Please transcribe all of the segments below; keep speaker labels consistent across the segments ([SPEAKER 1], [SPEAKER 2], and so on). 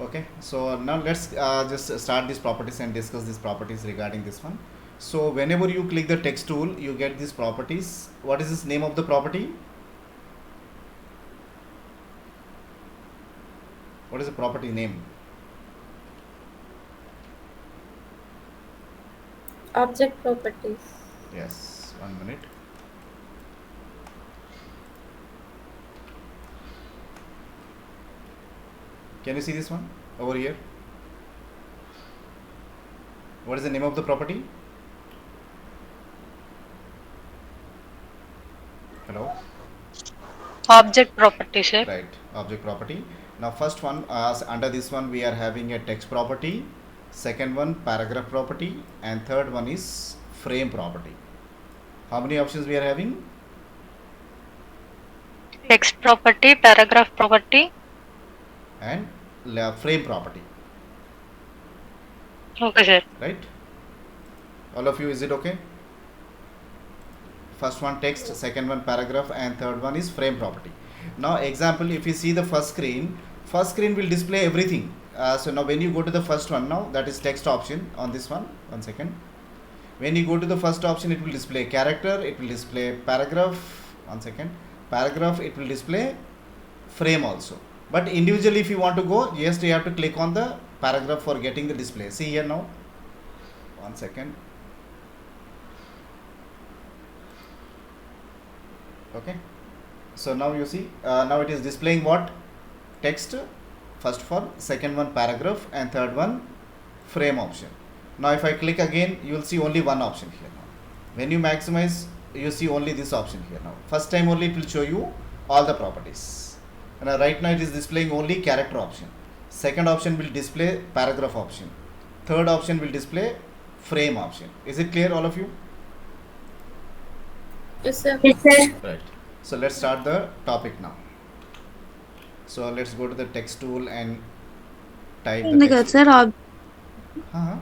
[SPEAKER 1] Okay, so now let's just start these properties and discuss these properties regarding this one. So whenever you click the text tool, you get these properties. What is this name of the property? What is the property name?
[SPEAKER 2] Object properties.
[SPEAKER 1] Yes, 1 minute. Can you see this one over here? What is the name of the property? Hello?
[SPEAKER 3] Object property, sir.
[SPEAKER 1] Right, object property. Now first one, under this one we are having a text property, second one paragraph property, and third one is frame property. How many options we are having?
[SPEAKER 3] Text property, paragraph property.
[SPEAKER 1] And frame property.
[SPEAKER 3] Okay, sir.
[SPEAKER 1] Right? All of you, is it okay? First one text, second one paragraph, and third one is frame property. Now example, if you see the first screen will display everything. So now when you go to the first one, now that is text option on this one second. When you go to the first option, it will display character, it will display paragraph, one second, paragraph, it will display frame also. But individually if you want to go, just you have to click on the paragraph for getting the display. See here now, one second. Okay, so now you see, now it is displaying what? Text first for, second one paragraph, and third one frame option. Now if I click again, you will see only one option here now. When you maximize, you see only this option here now. First time only it will show you all the properties. And right now it is displaying only character option. Second option will display paragraph option. Third option will display frame option. Is it clear, all of you?
[SPEAKER 2] Yes, sir.
[SPEAKER 1] Right. So let's start the topic now. So let's go to the text tool and type the
[SPEAKER 4] ఉంది కదా
[SPEAKER 1] text.
[SPEAKER 4] Sir
[SPEAKER 1] Huh?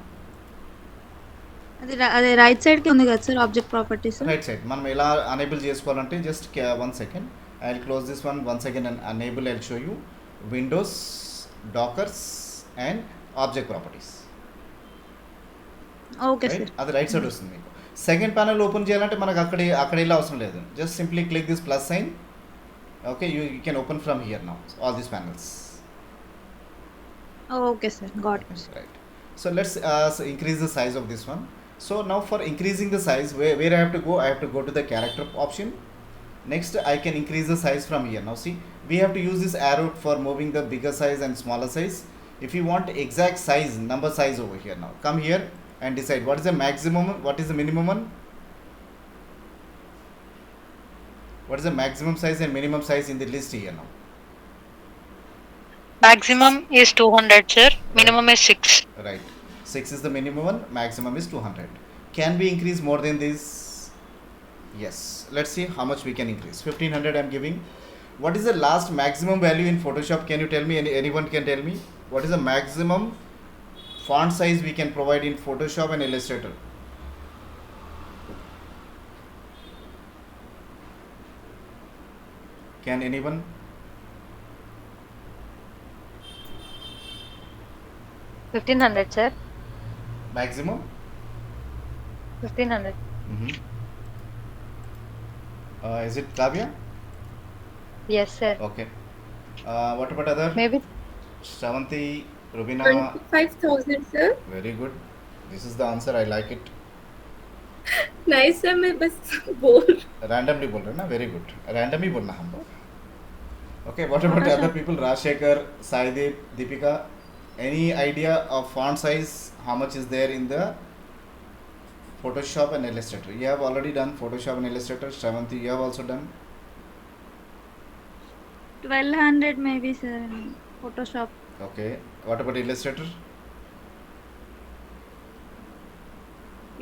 [SPEAKER 4] అదే right side కి ఉంది కదా sir object properties
[SPEAKER 1] right side మనం ఎలా unable చేసుకోవాలంటే just 1 second, I will close this one once again and unable. I will show you Windows, Dockers and object properties.
[SPEAKER 4] Okay sir.
[SPEAKER 1] అది right side వస్తుంది మీకు. Second panel open చేయాలంటే మనకు అక్కడ ఇలా అవసరం లేదు. Just simply click this plus sign. Okay, you can open from here now all these panels.
[SPEAKER 4] Okay sir, got it.
[SPEAKER 1] Right. So let's increase the size of this one. So now for increasing the size, where I have to go? I have to go to the character option. Next, I can increase the size from here. Now see, we have to use this arrow for moving the bigger size and smaller size. If you want exact size, number size over here now, come here and decide what is the maximum, what is the minimum one. What is the maximum size and minimum size in the list here now?
[SPEAKER 3] Maximum is 200, sir. Minimum is 6.
[SPEAKER 1] Right. 6 is the minimum one, maximum is 200. Can we increase more than this? Yes. Let's see how much we can increase. 1500 I am giving. What is the last maximum value in Photoshop? Can you tell me? Anyone can tell me? What is the maximum font size we can provide in Photoshop and Illustrator? Can anyone?
[SPEAKER 3] $1,500, sir.
[SPEAKER 1] Maximum?
[SPEAKER 3] 1,500.
[SPEAKER 1] Is it Kavya?
[SPEAKER 3] Yes, sir.
[SPEAKER 1] Okay. What about other?
[SPEAKER 3] Maybe
[SPEAKER 1] Shravanti, Rubina.
[SPEAKER 2] 25,000, sir.
[SPEAKER 1] Very good. This is the answer. I like it.
[SPEAKER 2] Nice, sir. मैं बस बोल.
[SPEAKER 1] Randomly बोल रहे हैं ना? Very good. Randomly बोलना हम लोग. Okay. What about the other people? Rajshekhar, Saideep, Deepika. Any idea of font size? How much is there in the Photoshop and Illustrator? You have already done Photoshop and Illustrator. Shravanti, you have also done.
[SPEAKER 4] 1200 maybe sir Photoshop.
[SPEAKER 1] Okay. What about Illustrator?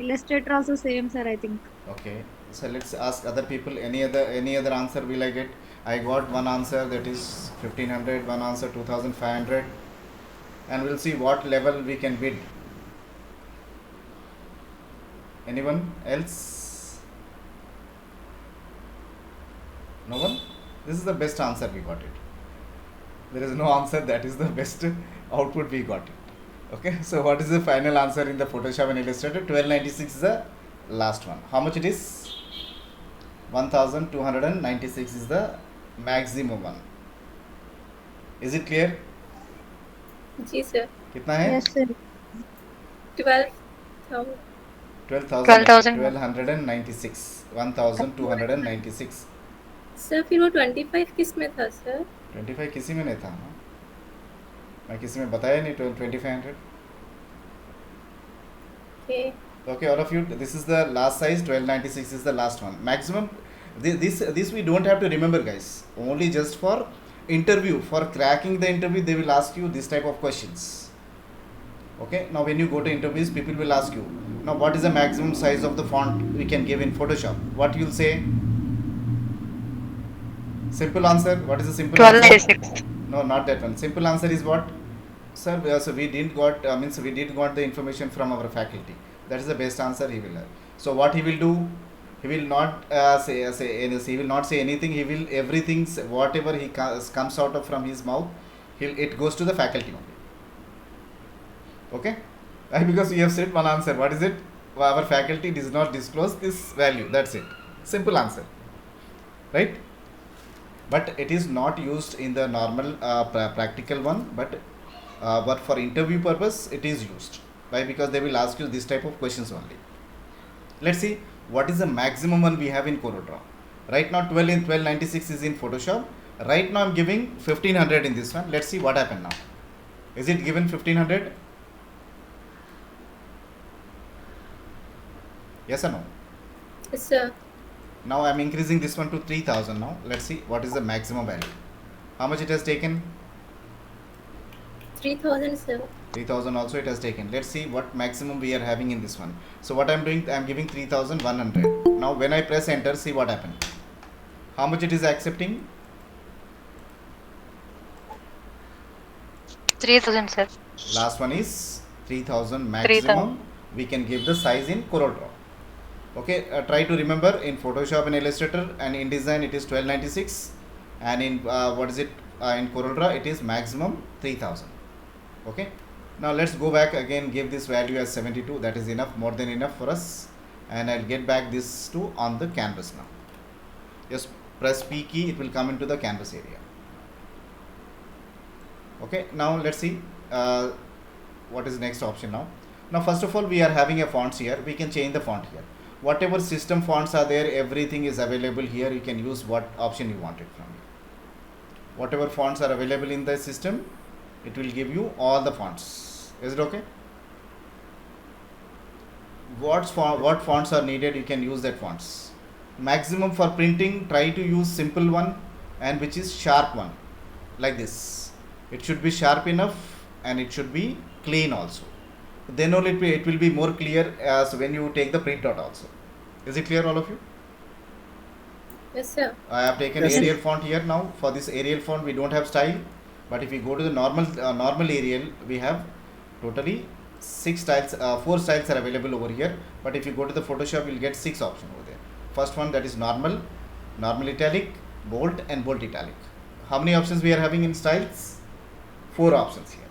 [SPEAKER 4] Illustrator also same sir I think.
[SPEAKER 1] Okay. So let's ask other people. Any other answer will I get? I got one answer, that is 1500. One answer 2500. And we'll see what level we can bid. Anyone else? No one? This is the best answer, we got it. There is no answer. That is the best output we got. Okay, so what is the final answer in the Photoshop and Illustrator? 1296 is the last one. How much it is? 1296 is the maximum one. Is it clear?
[SPEAKER 2] जी sir
[SPEAKER 1] कितना है?
[SPEAKER 4] Yes, sir.
[SPEAKER 2] 12,000
[SPEAKER 3] 12,000.
[SPEAKER 1] 1296. 1296.
[SPEAKER 2] Sir फिर वो 25 किस में था sir
[SPEAKER 1] 25 किसी में नहीं था ना, मैं किसी में बताया नहीं. 2500.
[SPEAKER 2] Okay
[SPEAKER 1] Okay, all of you, this is the last size. 1296 is the last one. Maximum. This we don't have to remember, guys. Only just for interview, for cracking the interview, they will ask you this type of questions. Okay, now when you go to interviews, people will ask you, now what is the maximum size of the font we can give in Photoshop? What you'll say? Simple answer. What is the simple answer?
[SPEAKER 3] 1296.
[SPEAKER 1] No, not that one. Simple answer is what? Sir, so we didn't got, means we didn't got the information from our faculty. That is the best answer he will have. So what he will do? He will not he will not say anything. He will everything, whatever he comes out of from his mouth, it goes to the faculty only. Okay? Why? Because you have said one answer. What is it? Our faculty does not disclose this value. That's it. Simple answer. Right? But it is not used in the normal practical one. But for interview purpose, it is used. Why? Because they will ask you this type of questions only. Let's see what is the maximum one we have in CorelDraw. Right now 1296 is in Photoshop. Right now I'm giving 1500 in this one. Let's see what happened now. Is it given 1500? Yes or no?
[SPEAKER 2] Yes, sir.
[SPEAKER 1] Now I'm increasing this one to 3000 now. Let's see what is the maximum value. How much it has taken?
[SPEAKER 2] 3,000, sir.
[SPEAKER 1] 3000 also it has taken. Let's see what maximum we are having in this one. So what I'm doing, I'm giving 3100. Now when I press enter, see what happened. How much it is accepting?
[SPEAKER 3] 3000, sir.
[SPEAKER 1] Last one is 3000 maximum.
[SPEAKER 3] 3000.
[SPEAKER 1] We can give the size in CorelDraw. Okay, try to remember in Photoshop and Illustrator and InDesign it is 1296, and in in CorelDraw it is maximum 3000. Okay, now let's go back again, give this value as 72. That is enough, more than enough for us, and I'll get back this to on the canvas now. Just press P key, it will come into the canvas area. Okay, now let's see what is next option now. Now first of all, we are having a fonts here. We can change the font here. Whatever system fonts are there, everything is available here. You can use what option you want it from. Whatever fonts are available in the system, it will give you all the fonts. Is it okay? What fonts are needed, you can use that fonts. Maximum for printing, try to use simple one and which is sharp one, like this. It should be sharp enough and it should be clean also. Then only it will be more clear as when you take the printout also. Is it clear, all of you?
[SPEAKER 2] Yes, sir.
[SPEAKER 1] I have taken
[SPEAKER 4] Yes.
[SPEAKER 1] Arial font here now. For this Arial font, we don't have style, but if we go to the normal Arial, we have totally 6 styles. 4 styles are available over here. But if you go to the Photoshop, you'll get 6 options over there. First one, that is normal italic, bold, and bold italic. How many options we are having in styles? 4 options here.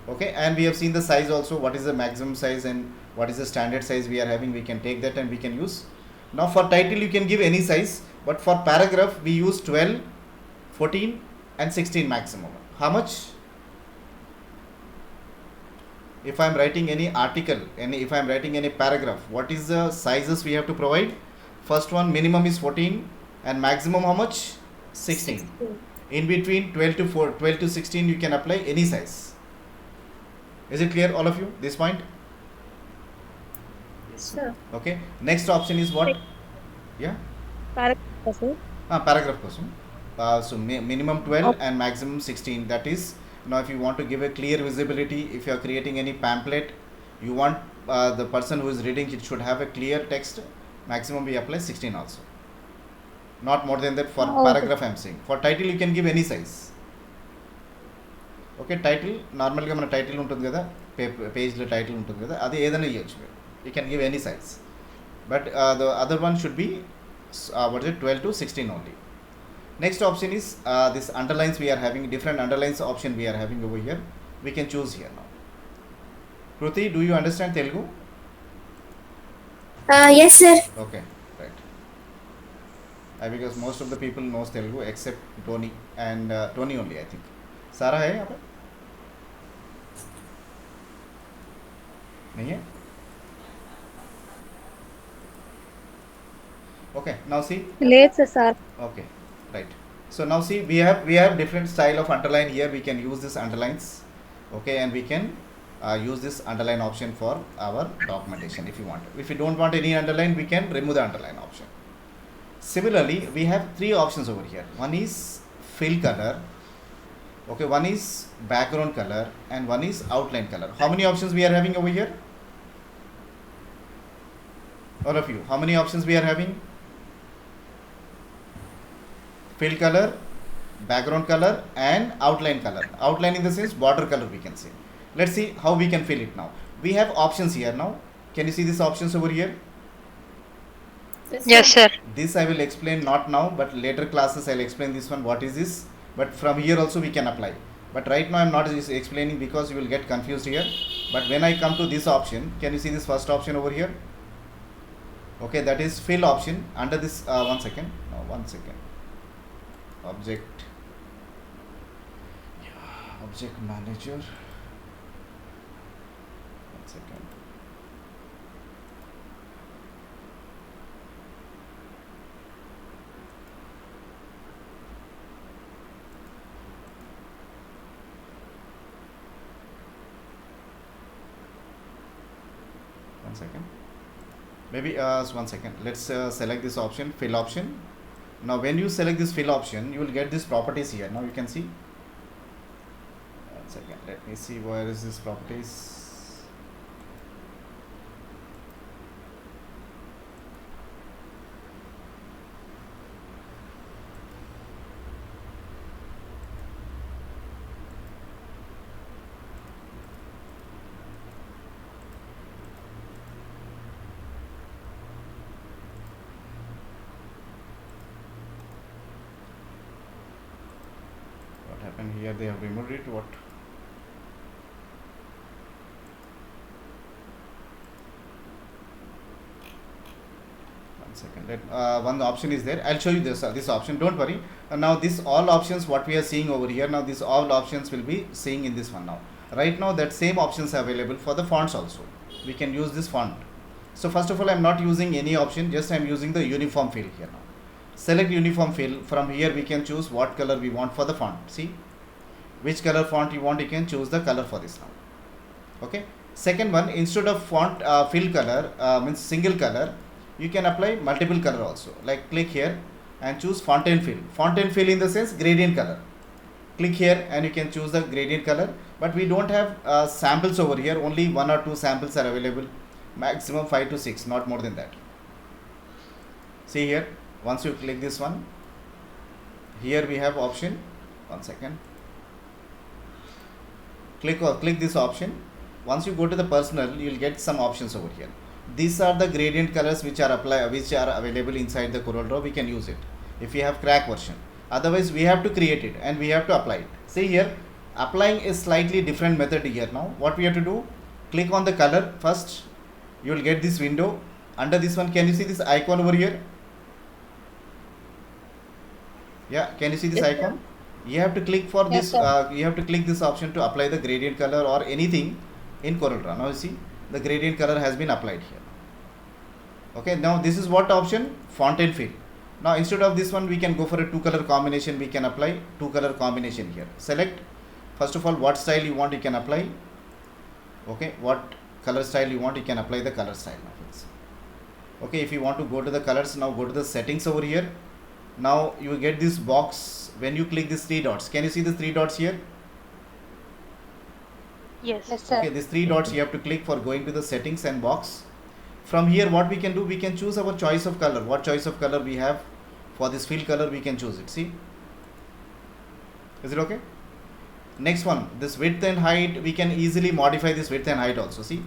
[SPEAKER 1] Okay, and we have seen the size also. What is the maximum size and what is the standard size we are having? We can take that and we can use. Now for title, you can give any size, but for paragraph, we use 12, 14, and 16 maximum. How much? If I am writing any article, if I am writing any paragraph, what is the sizes we have to provide? First one, minimum is 14, and maximum how much? 16. In between 12 to 16, you can apply any size. Is it clear, all of you, this point?
[SPEAKER 2] Yes, sir.
[SPEAKER 1] Okay. Next option is what? Yeah.
[SPEAKER 4] Paragraph, sir.
[SPEAKER 1] Paragraph question. So minimum 12 and maximum 16. That is, now if you want to give a clear visibility, if you are creating any pamphlet, you want the person who is reading it should have a clear text. Maximum we apply 16 also. Not more than that for paragraph I am saying. For title you can give any size. Okay, title normally మన title ఉంటుంది కదా, పేజ్లో title ఉంటుంది కదా, అది ఏదైనా ఇవ్వచ్చు మీరు. You can give any size, but the other one should be 12 to 16 only. Next option is this underlines we are having, different underlines option we are having over here. We can choose here now. Kruti, do you understand Telugu?
[SPEAKER 2] Yes, sir.
[SPEAKER 1] Okay, right. Because most of the people knows Telugu except Tony and Tony only, I think. Sarah है यहाँ पे? नहीं है? Okay, now see.
[SPEAKER 4] లేదు sir.
[SPEAKER 1] Okay, right. So now see, we have different style of underline here. We can use this underlines, okay, and we can use this underline option for our documentation if you want. If you don't want any underline, we can remove the underline option. Similarly, we have three options over here. One is fill color, okay, one is background color, and one is outline color. How many options we are having over here? All of you, how many options we are having? Fill color, background color, and outline color. Outline in the sense border color we can say. Let's see how we can fill it now. We have options here now. Can you see these options over here?
[SPEAKER 3] Yes, sir.
[SPEAKER 1] This I will explain not now, but later classes I'll explain this one, what is this. But from here also we can apply. But right now I'm not explaining because you will get confused here. But when I come to this option, can you see this first option over here? Okay, that is fill option. Under this, one second. Object manager. 1 second. Maybe 1 second. Let's select this option, fill option. Now when you select this fill option, you will get this properties here. Now you can see. 1 second. Let me see where is this properties. And here they have removed it. What? One second. One option is there. I'll show you this option. Don't worry. Now this all options what we are seeing over here. Now this all options will be seeing in this one now. Right now that same options are available for the fonts also. We can use this font. So first of all, I'm not using any option. Just I'm using the uniform fill here now. Select uniform fill. From here we can choose what color we want for the font. See, which color font you want, you can choose the color for this now. Okay. Second one, instead of font fill color means single color, you can apply multiple color also. Like click here and choose fontaine fill. Fontaine fill in the sense gradient color. Click here and you can choose the gradient color. But we don't have samples over here. Only 1 or 2 samples are available. Maximum 5 to 6, not more than that. See here. Once you click this one, here we have option. 1 second. Click this option. Once you go to the personal, you will get some options over here. These are the gradient colors which are available inside the CorelDraw. We can use it if you have crack version. Otherwise, we have to create it and we have to apply it. See here, applying is slightly different method here. Now, what we have to do? Click on the color first. You will get this window. Under this one, can you see this icon over here? Yeah, can you see this icon? You have to click for this. You have to click this option to apply the gradient color or anything in CorelDraw. Now you see the gradient color has been applied here. Okay, now this is what option? Fontaine fill. Now instead of this one, we can go for a 2 color combination. We can apply 2 color combination here. Select first of all what style you want, you can apply. Okay, what color style you want, you can apply the color style now. Okay, if you want to go to the colors, now go to the settings over here. Now you get this box. When you click these 3 dots, can you see the 3 dots here?
[SPEAKER 3] Yes, sir.
[SPEAKER 1] Okay, these 3 dots you have to click for going to the settings and box. From here, what we can do, we can choose our choice of color. What choice of color we have for this fill color, we can choose it. See, is it okay? Next one, this width and height, we can easily modify this width and height also. See,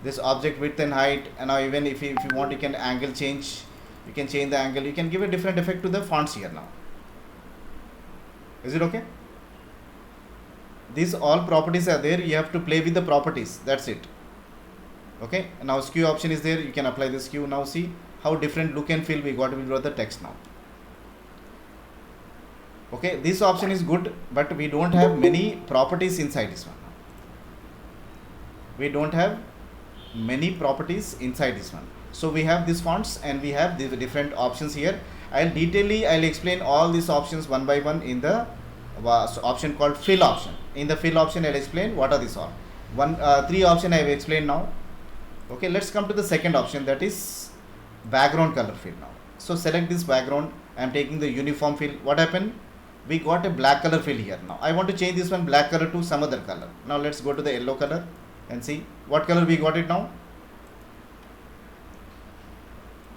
[SPEAKER 1] this object width and height, and now even if you want, you can angle change. You can change the angle. You can give a different effect to the fonts here now. Is it okay? These all properties are there. You have to play with the properties. That's it. Okay. Now skew option is there. You can apply the skew. Now see how different look and feel we got with the text now. Okay. This option is good, but we don't have many properties inside this one. We don't have many properties inside this one. So we have these fonts and we have the different options here. I'll explain all these options one by one in the option called fill option. In the fill option, I'll explain what are these all. Three option I have explained now. Okay, let's come to the second option, that is background color fill now. So select this background. I am taking the uniform fill. What happened? We got a black color fill here. Now I want to change this one black color to some other color. Now let's go to the yellow color and see what color we got it now.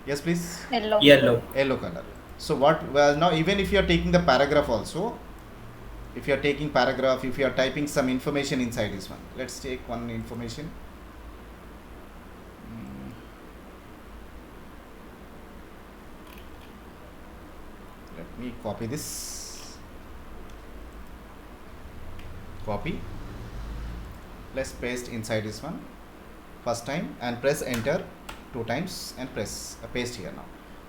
[SPEAKER 1] Yes, please. Yellow color. So now even if you are taking the paragraph also, if you are taking paragraph, if you are typing some information inside this one, let's take one information. Let me copy this. Copy. Let's paste inside this one first time and press enter 2 times and press paste here now.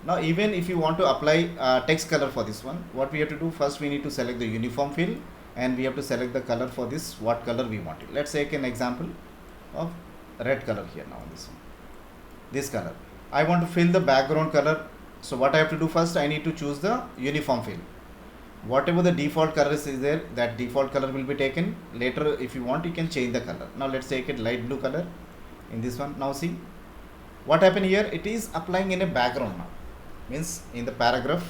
[SPEAKER 1] Now even if you want to apply text color for this one, what we have to do first, we need to select the uniform fill and we have to select the color for this, what color we want it. Let's take an example of red color here now. This color I want to fill the background color. So what I have to do first, I need to choose the uniform fill. Whatever the default color is there, that default color will be taken. Later if you want, you can change the color. Now let's take it light blue color in this one. Now see what happened here, it is applying in a background now. Means in the paragraph,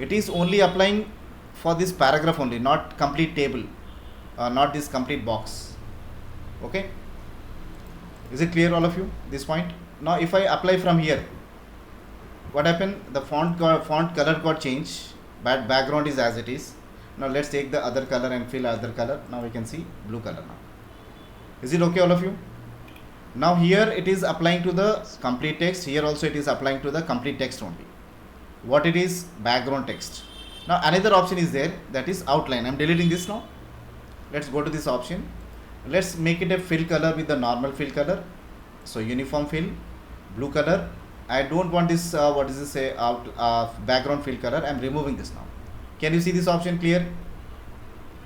[SPEAKER 1] it is only applying for this paragraph only, not complete table, not this complete box. Okay, is it clear all of you this point? Now if I apply from here, what happened, the font color got changed, but background is as it is. Now let's take the other color and fill other color. Now we can see blue color now. Is it okay all of you? Now here it is applying to the complete text. Here also it is applying to the complete text only. What it is? Background text. Now another option is there, that is outline. I am deleting this now. Let's go to this option. Let's make it a fill color with the normal fill color. So uniform fill, blue color. I don't want this background fill color. I am removing this now. Can you see this option clear?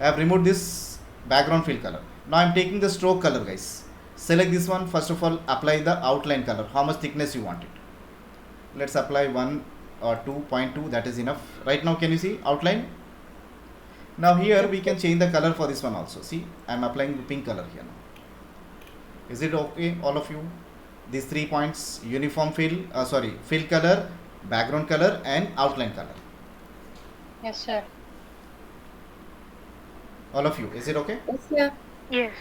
[SPEAKER 1] I have removed this background fill color. Now I am taking the stroke color, guys. Select this one. First of all, apply the outline color. How much thickness you want it? Let's apply 1 or 2.2. That is enough. Right now, can you see outline? Now here we can change the color for this one also. See, I am applying the pink color here now. Is it okay, all of you? These 3 points: uniform fill, fill color, background color, and outline color.
[SPEAKER 3] Yes, sir.
[SPEAKER 1] All of you, is it okay?
[SPEAKER 2] Yes, sir.
[SPEAKER 3] Yes.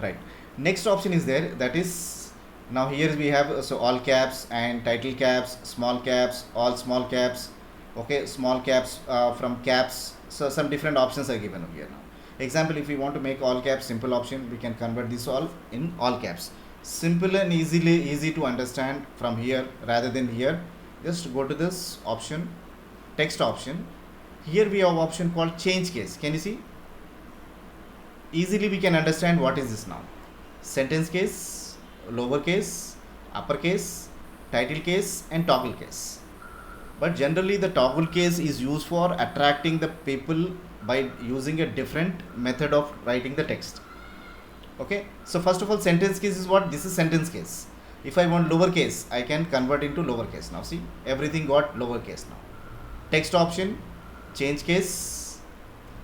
[SPEAKER 1] Right. Next option is there, that is, now here we have all caps and title caps, small caps, all small caps. Okay, small caps from caps. So some different options are given here now. Example, if we want to make all caps, simple option, we can convert this all in all caps. Simple and easy to understand from here rather than here. Just go to this option, text option. Here we have option called change case. Can you see? Easily we can understand what is this now. Sentence case, lower case, upper case, title case, and toggle case. But generally the toggle case is used for attracting the people by using a different method of writing the text. Okay, so first of all, sentence case is what? This is sentence case. If I want lower case, I can convert into lower case. Now see, everything got lower case now. Text option, change case.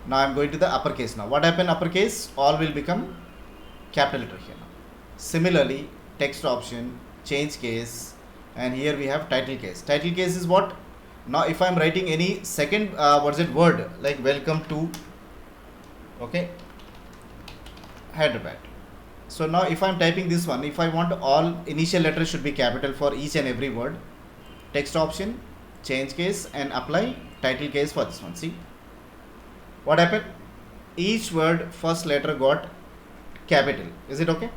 [SPEAKER 1] Now I am going to the upper case now. What happened? Upper case, all will become capital letter here now. Similarly, text option, change case, and here we have title case. Title case is what? Now if I am writing any second word like welcome to, okay, Hyderabad. So now if I am typing this one, if I want all initial letters should be capital for each and every word, text option, change case, and apply title case for this one. See what happened? Each word first letter got capital. Is it okay?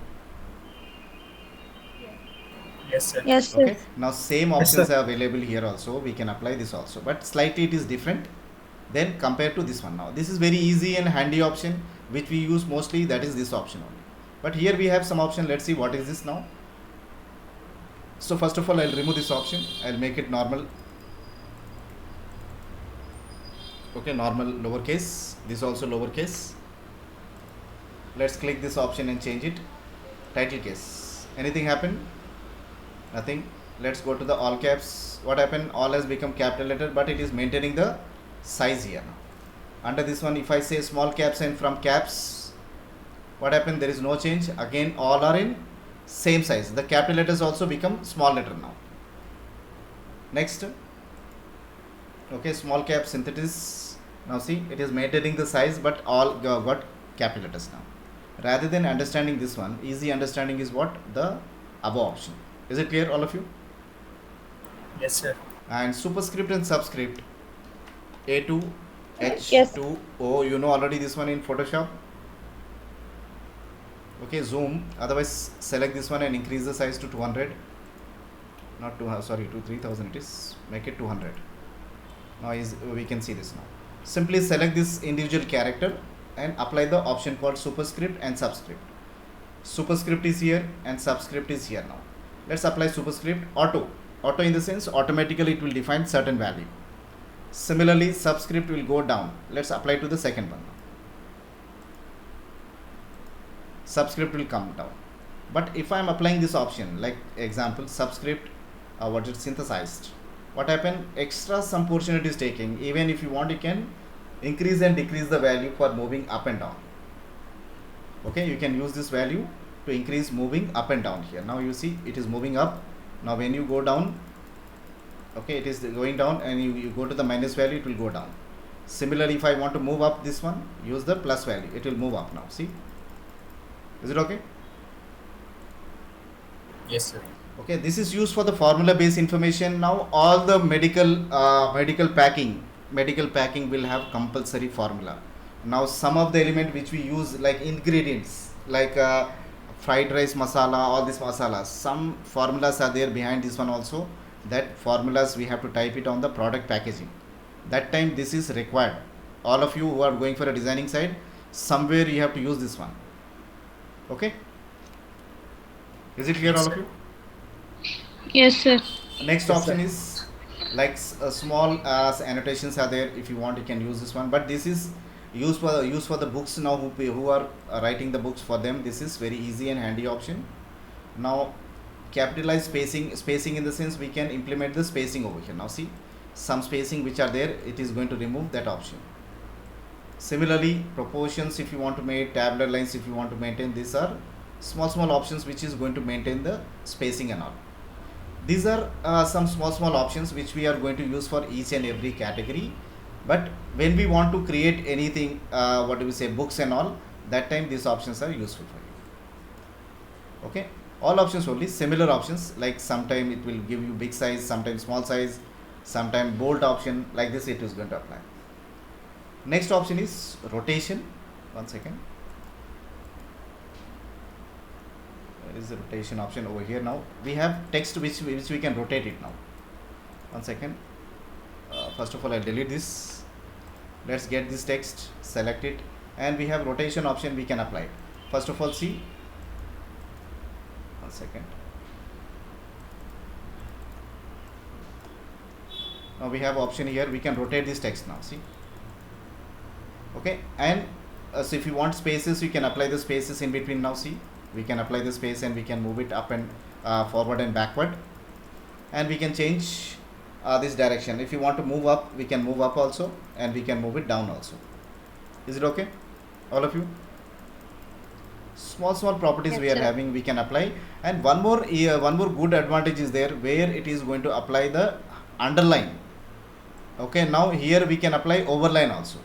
[SPEAKER 5] Yes, sir.
[SPEAKER 4] Yes,
[SPEAKER 1] Okay.
[SPEAKER 4] sir.
[SPEAKER 1] Now same
[SPEAKER 5] Yes,
[SPEAKER 1] options
[SPEAKER 5] sir.
[SPEAKER 1] are available here also. We can apply this also, but slightly it is different. then compare to this one. Now this is very easy and handy option which we use mostly, that is this option only. But here we have some option. Let's see what is this now. So first of all, I'll remove this option. I'll make it normal. Okay, normal lowercase. This also lowercase. Let's click this option and change it. Title case. Anything happen? Nothing. Let's go to the all caps. What happened? All has become capital letter, but it is maintaining the size here now. Under this one, if I say small caps and from caps, what happened? There is no change. Again, all are in same size. The capital letters also become small letter now. Next. Okay, small cap synthesis. Now see, it is maintaining the size, but all got capital letters now. Rather than understanding this one, easy understanding is what? The above option. Is it clear, all of you?
[SPEAKER 5] Yes, sir.
[SPEAKER 1] And superscript and subscript, A2, H2,
[SPEAKER 2] Yes.
[SPEAKER 1] O, you know already this one in Photoshop. Okay, zoom, otherwise select this one and increase the size to 200. Not 200, sorry, to 3000 it is. Make it 200. Now we can see this now. Simply select this individual character and apply the option called superscript and subscript. Superscript is here and subscript is here now. Let's apply superscript. Auto in the sense automatically it will define certain value. Similarly, subscript will go down. Let's apply to the second one. Subscript will come down. But if I am applying this option, like example subscript, what is synthesized, what happened? Extra some portion it is taking. Even if you want, you can increase and decrease the value for moving up and down. Okay, you can use this value to increase moving up and down here. Now you see it is moving up. Now when you go down, okay, it is going down, and you go to the minus value, it will go down. Similarly, if I want to move up this one, use the plus value, it will move up now. See, is it okay?
[SPEAKER 5] Yes, sir.
[SPEAKER 1] Okay, this is used for the formula based information. Now all the medical packing will have compulsory formula. Now some of the element which we use, like ingredients, like fried rice masala, all these masalas, some formulas are there behind this one also. That formulas we have to type it on the product packaging. That time this is required. All of you who are going for a designing side, somewhere you have to use this one. Okay, is it clear,
[SPEAKER 5] Yes,
[SPEAKER 1] all of
[SPEAKER 5] sir.
[SPEAKER 1] you?
[SPEAKER 3] Yes, sir.
[SPEAKER 1] Next
[SPEAKER 5] Yes,
[SPEAKER 1] option
[SPEAKER 5] sir.
[SPEAKER 1] is like small annotations are there. If you want, you can use this one, but this is used for the books now, who are writing the books for them. This is very easy and handy option. Now capitalize spacing in the sense we can implement the spacing over here. Now see, some spacing which are there, it is going to remove that option. Similarly, proportions, if you want to make tabular lines, if you want to maintain, these are small options which is going to maintain the spacing and all. These are some small options which we are going to use for each and every category. But when we want to create anything, what do we say, books and all, that time these options are useful for you. Okay, all options only, similar options, like sometime it will give you big size, sometimes small size, sometime bold option, like this it is going to apply. Next option is rotation. One second. Where is the rotation option? Over here. Now we have text which we can rotate it now. One second. First of all, I'll delete this. Let's get this text, select it, and we have rotation option, we can apply it. First of all, see, one second. Now we have option here, we can rotate this text now, see. Okay, and so if you want spaces, you can apply the spaces in between now. See, we can apply the space and we can move it up and forward and backward, and we can change this direction. If you want to move up, we can move up also, and we can move it down also. Is it okay, all of you? Small properties
[SPEAKER 3] Yes,
[SPEAKER 1] we are
[SPEAKER 3] sir.
[SPEAKER 1] having, we can apply. And one more good advantage is there, where it is going to apply the underline. Okay, now here we can apply overline also.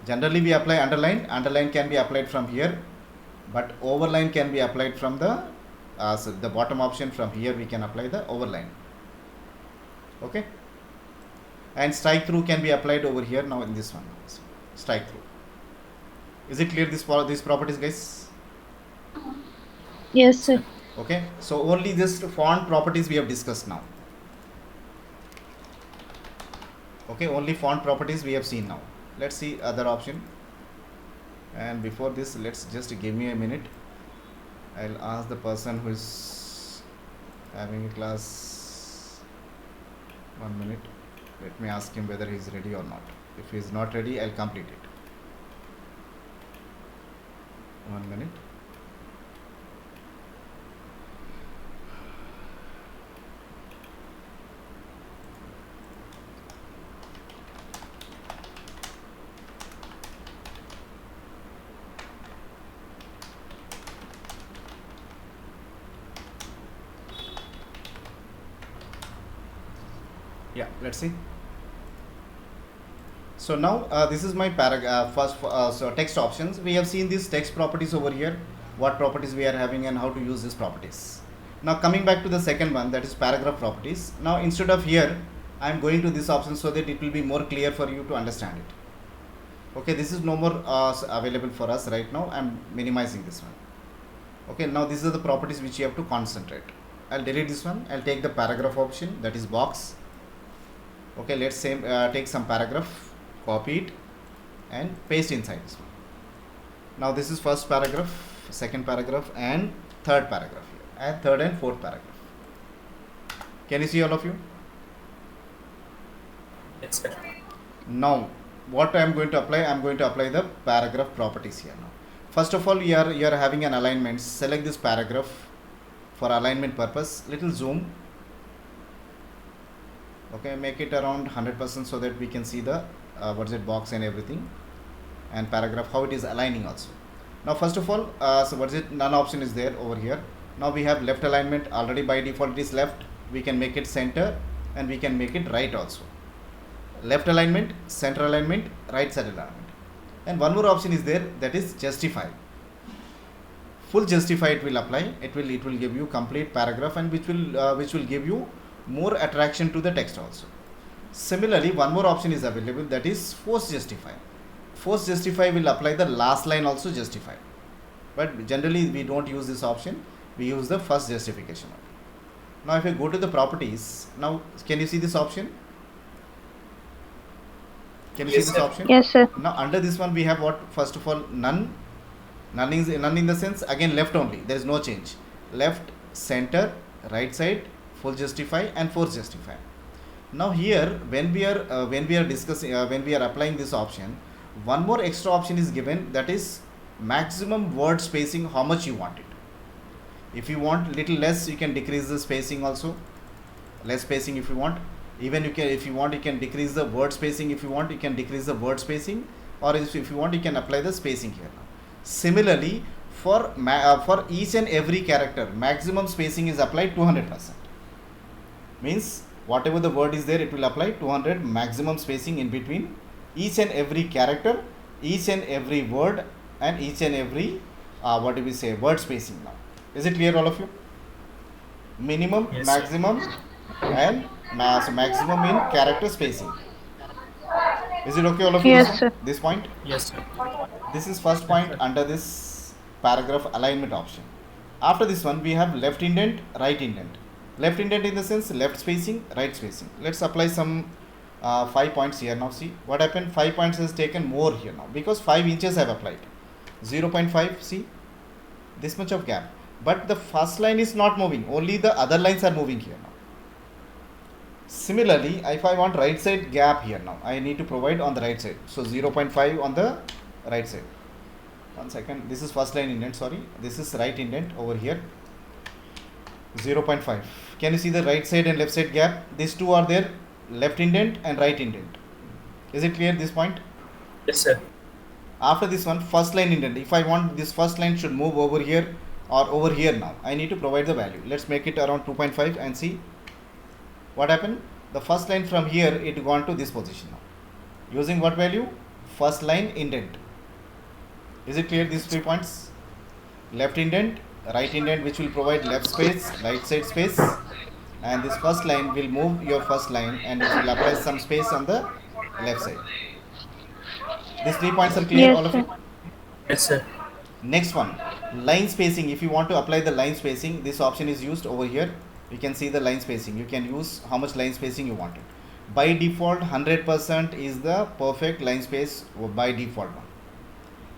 [SPEAKER 1] Generally we apply underline can be applied from here, but overline can be applied from the so the bottom option. From here we can apply the overline. Okay, and strike through can be applied over here now in this one. Strike through. Is it clear, these properties, guys?
[SPEAKER 3] Yes, sir.
[SPEAKER 1] Okay, so only this font properties we have discussed now. Okay, only font properties we have seen now. Let's see other option. And before this, let's just give me a minute. I'll ask the person who is having a class 1 minute. Let me ask him whether he is ready or not. If he is not ready, I'll complete it. 1 minute. Yeah, let's see. So now this is my first so text options. We have seen these text properties over here, what properties we are having and how to use these properties. Now coming back to the second one, that is paragraph properties. Now instead of here, I am going to this option so that it will be more clear for you to understand it. Okay, this is no more available for us right now. I am minimizing this one. Okay, now these are the properties which you have to concentrate. I'll delete this one. I'll take the paragraph option, that is box. Okay, let's say take some paragraph, copy it and paste inside this one. Now this is first paragraph, second paragraph and third paragraph here, and third and fourth paragraph. Can you see all of you?
[SPEAKER 5] Yes, sir.
[SPEAKER 1] Now what I am going to apply, I am going to apply the paragraph properties here now. First of all, you are having an alignment. Select this paragraph for alignment purpose. Little zoom. Okay, make it around 100% so that we can see the box and everything, and paragraph how it is aligning also. Now first of all, none option is there over here. Now we have left alignment. Already by default it is left. We can make it center and we can make it right also. Left alignment, center alignment, right side alignment, and one more option is there, that is justify. Full justify it will apply. It will give you complete paragraph, and which will give you more attraction to the text also. Similarly, one more option is available, that is force justify. Force justify will apply the last line also justify, but generally we don't use this option. We use the first justification only. Now if I go to the properties, now can you see this option? Can you
[SPEAKER 5] Yes,
[SPEAKER 1] see this
[SPEAKER 5] sir.
[SPEAKER 1] option?
[SPEAKER 3] Yes, sir.
[SPEAKER 1] Now under this one we have what? First of all, none. None in the sense, again left only. There is no change. Left, center, right side, full justify and force justify. Now here when we are discussing when we are applying this option, one more extra option is given, that is maximum word spacing, how much you want it. If you want little less, you can decrease the spacing also. Less spacing if you want. Even you can, if you want, you can decrease the word spacing. If you want, you can decrease the word spacing, or if you want, you can apply the spacing here now. Similarly, for each and every character, maximum spacing is applied 200%. Means whatever the word is there, it will apply 200 maximum spacing in between each and every character, each and every word, and each and every word spacing now. Is it clear, all of you? Minimum,
[SPEAKER 5] Yes, sir.
[SPEAKER 1] maximum, and maximum in character spacing. Is it okay, all of you?
[SPEAKER 3] Yes, sir.
[SPEAKER 1] This point?
[SPEAKER 5] Yes, sir.
[SPEAKER 1] This is first point under this paragraph alignment option. After this one, we have left indent, right indent. Left indent in the sense left spacing, right spacing. Let's apply some 5 points here now. See what happened, 5 points has taken more here now, because 5 inches I have applied. 0.5, see this much of gap, but the first line is not moving, only the other lines are moving here now. Similarly, if I want right side gap here now, I need to provide on the right side. So 0.5 on the right side. 1 second, this is first line indent, sorry, this is right indent over here. 0.5. Can you see the right side and left side gap? These two are there, left indent and right indent. Is it clear, this point?
[SPEAKER 5] Yes, sir.
[SPEAKER 1] After this one, first line indent. If I want this first line should move over here or over here now, I need to provide the value. Let's make it around 2.5 and see what happened. The first line from here, it gone to this position now. Using what value? First line indent. Is it clear, these 3 points? Left indent, right indent, which will provide left space, right side space, and this first line will move your first line and it will apply some space on the left side. These 3 points are clear,
[SPEAKER 3] Yes,
[SPEAKER 1] all of
[SPEAKER 3] sir.
[SPEAKER 1] you?
[SPEAKER 5] Yes, sir.
[SPEAKER 1] Next one, line spacing. If you want to apply the line spacing, this option is used over here. You can see the line spacing. You can use how much line spacing you wanted. by default 100% is the perfect line space by default one.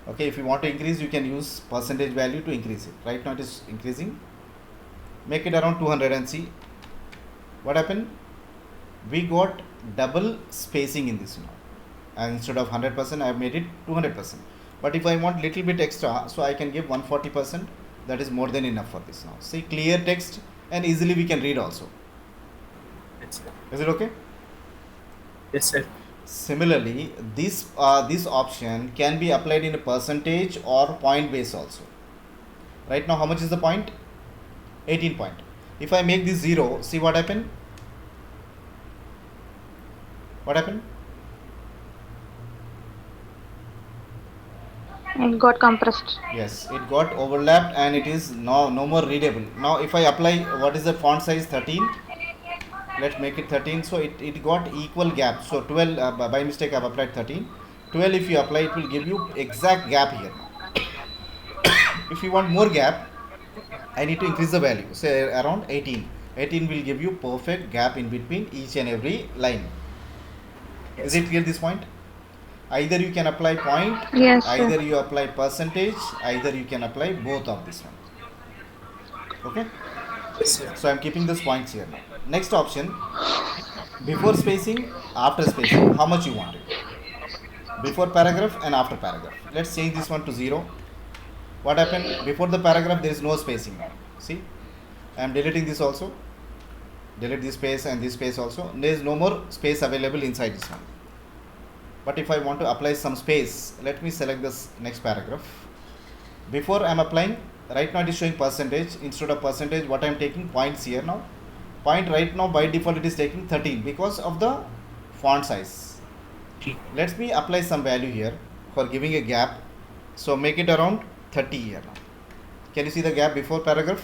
[SPEAKER 1] Okay, if you want to increase, you can use percentage value to increase it. Right now it is increasing. Make it around 200 and see what happened. We got double spacing in this now, and instead of 100% I have made it 200%. But if I want little bit extra, so I can give 140%. That is more than enough for this now. See, clear text and easily we can read also.
[SPEAKER 5] Yes, sir.
[SPEAKER 1] Is it okay?
[SPEAKER 5] Yes, sir.
[SPEAKER 1] Similarly, this option can be applied in a percentage or point base also. Right now, how much is the point? 18 point. If I make this 0, see what happened? What happened?
[SPEAKER 3] It got compressed.
[SPEAKER 1] Yes, it got overlapped and it is no more readable. Now, if I apply, what is the font size? 13. Let's make it 13. So it got equal gap. So 12, by mistake I have applied 13. 12 if you apply, it will give you exact gap here now. If you want more gap, I need to increase the value, say around 18. 18 will give you perfect gap in between each and every line.
[SPEAKER 5] Yes.
[SPEAKER 1] Is it clear this point? Either you can apply point,
[SPEAKER 3] Yes, sir.
[SPEAKER 1] either you apply percentage, either you can apply both of this one. Okay?
[SPEAKER 5] Yes, sir.
[SPEAKER 1] So I am keeping these points here now. Next option, before spacing, after spacing, how much you want it. Before paragraph and after paragraph. Let's change this one to 0. What happened? Before the paragraph there is no spacing now. See, I am deleting this also. Delete this space and this space also. There is no more space available inside this one. But if I want to apply some space, let me select this next paragraph. Before I am applying, right now it is showing percentage. Instead of percentage, what I am taking points here now. Point right now by default it is taking 13 because of the font size. Let me apply some value here for giving a gap. So make it around 30 here now. Can you see the gap before paragraph?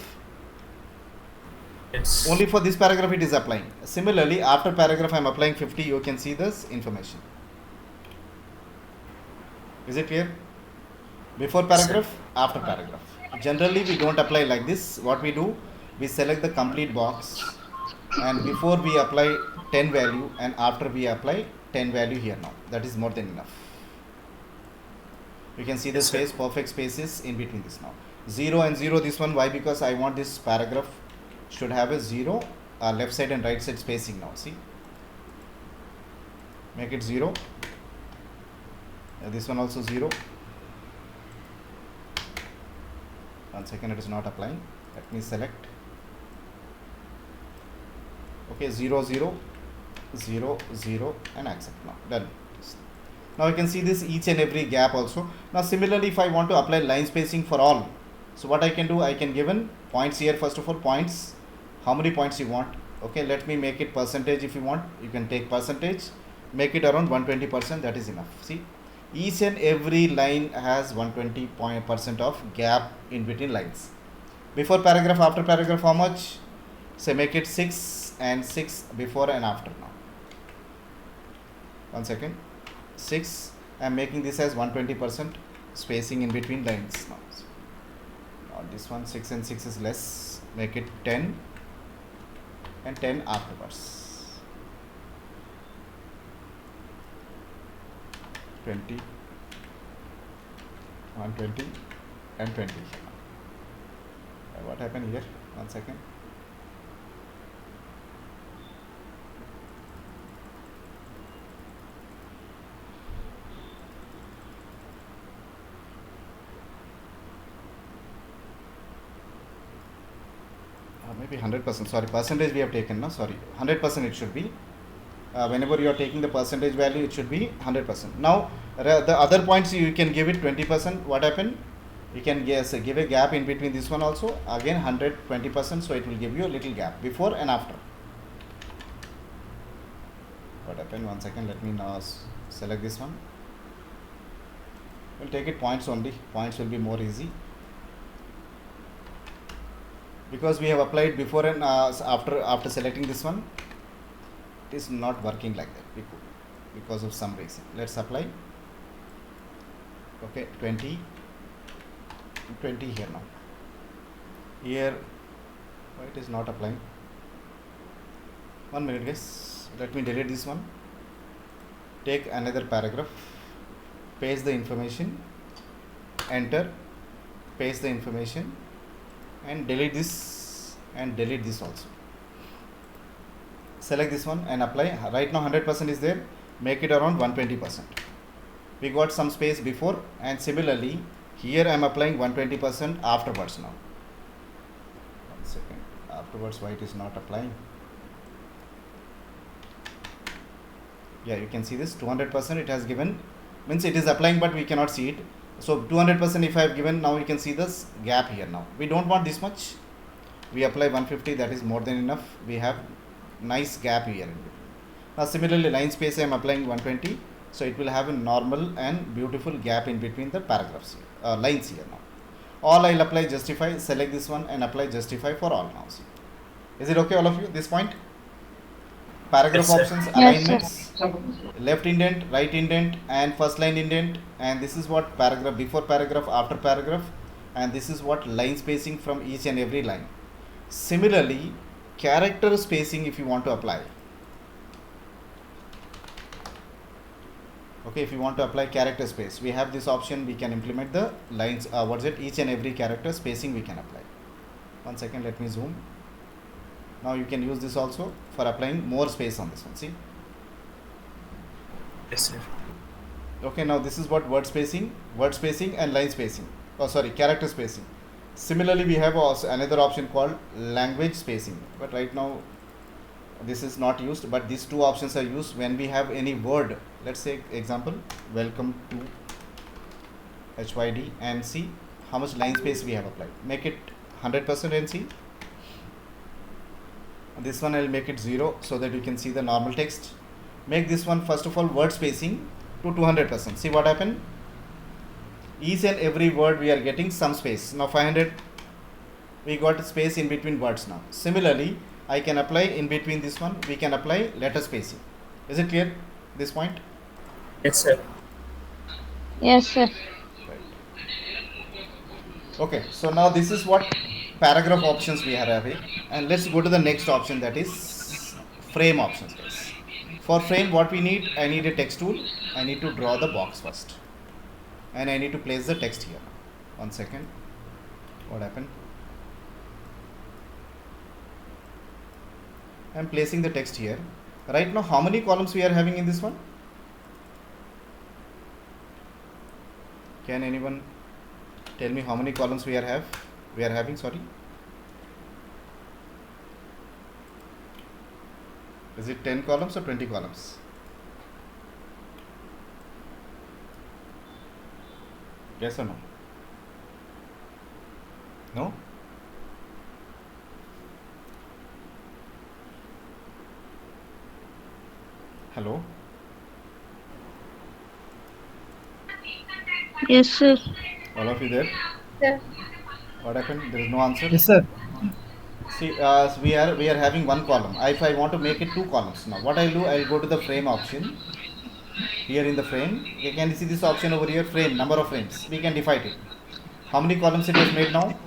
[SPEAKER 5] Yes.
[SPEAKER 1] Only for this paragraph it is applying. Similarly, after paragraph I am applying 50. You can see this information. Is it clear? Before paragraph, after paragraph. Generally we don't apply like this. What we do, we select the complete box, and before we apply 10 value and after we apply 10 value here now. That is more than enough. You can see the
[SPEAKER 5] Yes, sir.
[SPEAKER 1] space, perfect spaces in between this now. 0 and 0 this one. Why? Because I want this paragraph should have a 0 left side and right side spacing now. See, make it 0. This one also 0. 1 second, it is not applying. Let me select. Okay, 0 0 0 0 and accept now. Done. Now you can see this each and every gap also. Now similarly, if I want to apply line spacing for all, so what I can do, I can given points here. First of all, points, how many points you want. Okay, let me make it percentage. If you want, you can take percentage, make it around 120%. That is enough. See, each and every line has 120% of gap in between lines. Before paragraph, after paragraph, how much? Say make it 6 and 6 before and after now. 1 second. 6. I am making this as 120% spacing in between lines now. Now this one 6 and 6 is less. Make it 10 and 10 afterwards. 20, 120 and 20. What happened here? 1 second. Maybe 100%. Sorry, percentage we have taken. No, sorry, 100% it should be. Whenever you are taking the percentage value, it should be 100%. Now the other points you can give it 20%. What happened? You can give a gap in between this one also. Again 120%. So it will give you a little gap before and after. What happened? 1 second. Let me now select this one. We'll take it points only. Points will be more easy. Because we have applied before and after selecting this one, it is not working like that because of some reason. Let's apply. Okay, 20 here now. Here, why it is not applying? 1 minute, guys. Let me delete this one. Take another paragraph, paste the information, enter, paste the information, and delete this also. Select this one and apply. Right now 100% is there, make it around 120%. We got some space before, and similarly here I am applying 120% afterwards. Now 1 second, afterwards why it is not applying? Yeah, you can see this 200% it has given, means it is applying but we cannot see it. So 200% if I have given, now you can see this gap here. Now we don't want this much, we apply 150, that is more than enough. We have nice gap here in between. Now similarly line space I am applying 120, so it will have a normal and beautiful gap in between the paragraphs here, lines here. Now all I will apply justify, select this one and apply justify for all. Now see, is it okay all of you this point? Paragraph
[SPEAKER 5] Yes, sir.
[SPEAKER 1] options,
[SPEAKER 3] Yes,
[SPEAKER 1] alignments, left indent, right indent, and first line indent, and this is what paragraph, before paragraph, after paragraph, and this is what line spacing from each and every line. Similarly, character spacing if you want to apply. Okay, if you want to apply character space, we have this option, we can implement the lines, each and every character spacing we can apply. 1 second, let me zoom. Now you can use this also for applying more space on this one, see.
[SPEAKER 5] Yes, sir.
[SPEAKER 1] Okay, now this is what word spacing and line spacing, character spacing. Similarly we have also another option called language spacing, but right now this is not used, but these two options are used when we have any word. Let's say example, welcome to HYD, and see how much line space we have applied. Make it 100% and see. This one I will make it 0 so that you can see the normal text. Make this one first of all word spacing to 200%. See what happened? Each and every word we are getting some space. Now 500 we got space in between words. Now similarly I can apply in between this one, we can apply letter spacing. Is it clear this point?
[SPEAKER 5] Yes, sir.
[SPEAKER 3] Yes, sir.
[SPEAKER 1] Right. Okay, so now this is what paragraph options we are having, and let's go to the next option, that is frame options, guys. For frame what we need, I need a text tool, I need to draw the box first, and I need to place the text here. 1 second, what happened? I am placing the text here. Right now how many columns we are having in this one? Can anyone tell me how many columns we are having, sorry? Is it 10 columns or 20 columns? Yes or no? No? Hello?
[SPEAKER 3] Yes, sir.
[SPEAKER 1] All of you there?
[SPEAKER 2] Sir.
[SPEAKER 1] What happened? There is no answer.
[SPEAKER 6] Yes, sir.
[SPEAKER 1] See, we are having one column. If I want to make it 2 columns, now what I'll do, I'll go to the frame option. Here in the frame, you can see this option over here, frame, number of frames. We can define it. How many columns it was made now?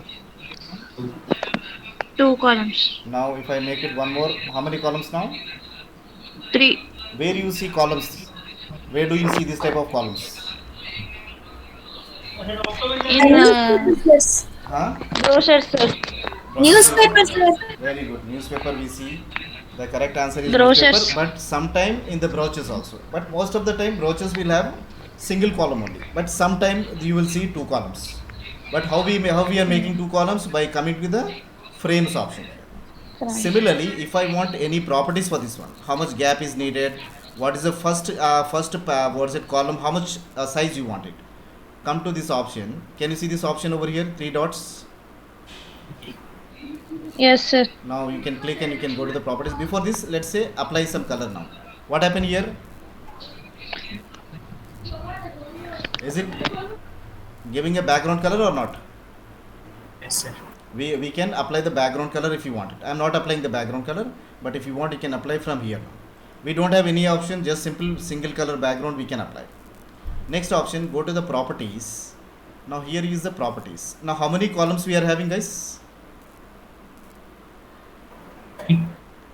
[SPEAKER 3] 2 columns.
[SPEAKER 1] Now if I make it one more, how many columns now?
[SPEAKER 3] 3.
[SPEAKER 1] Where you see columns? Where do you see this type of columns?
[SPEAKER 3] In
[SPEAKER 2] Yes.
[SPEAKER 1] Huh?
[SPEAKER 3] brochure, sir.
[SPEAKER 2] Newspaper, sir.
[SPEAKER 1] Very good. Newspaper we see. The correct answer is
[SPEAKER 3] Brochures.
[SPEAKER 1] newspaper, but sometime in the brochures also. But most of the time brochures will have single column only. But sometime you will see 2 columns. But how we are making 2 columns? By coming with the frames option. Similarly, if I want any properties for this one, how much gap is needed, what is the first column, how much size you want it. Come to this option. Can you see this option over here, 3 dots?
[SPEAKER 3] Yes, sir.
[SPEAKER 1] Now you can click and you can go to the properties. Before this, let's say apply some color now. What happened here? Is it giving a background color or not?
[SPEAKER 5] Yes, sir.
[SPEAKER 1] We can apply the background color if you want it. I am not applying the background color, but if you want, you can apply from here. We don't have any option, just simple single color background we can apply. Next option, go to the properties. Now here is the properties. Now how many columns we are having, guys?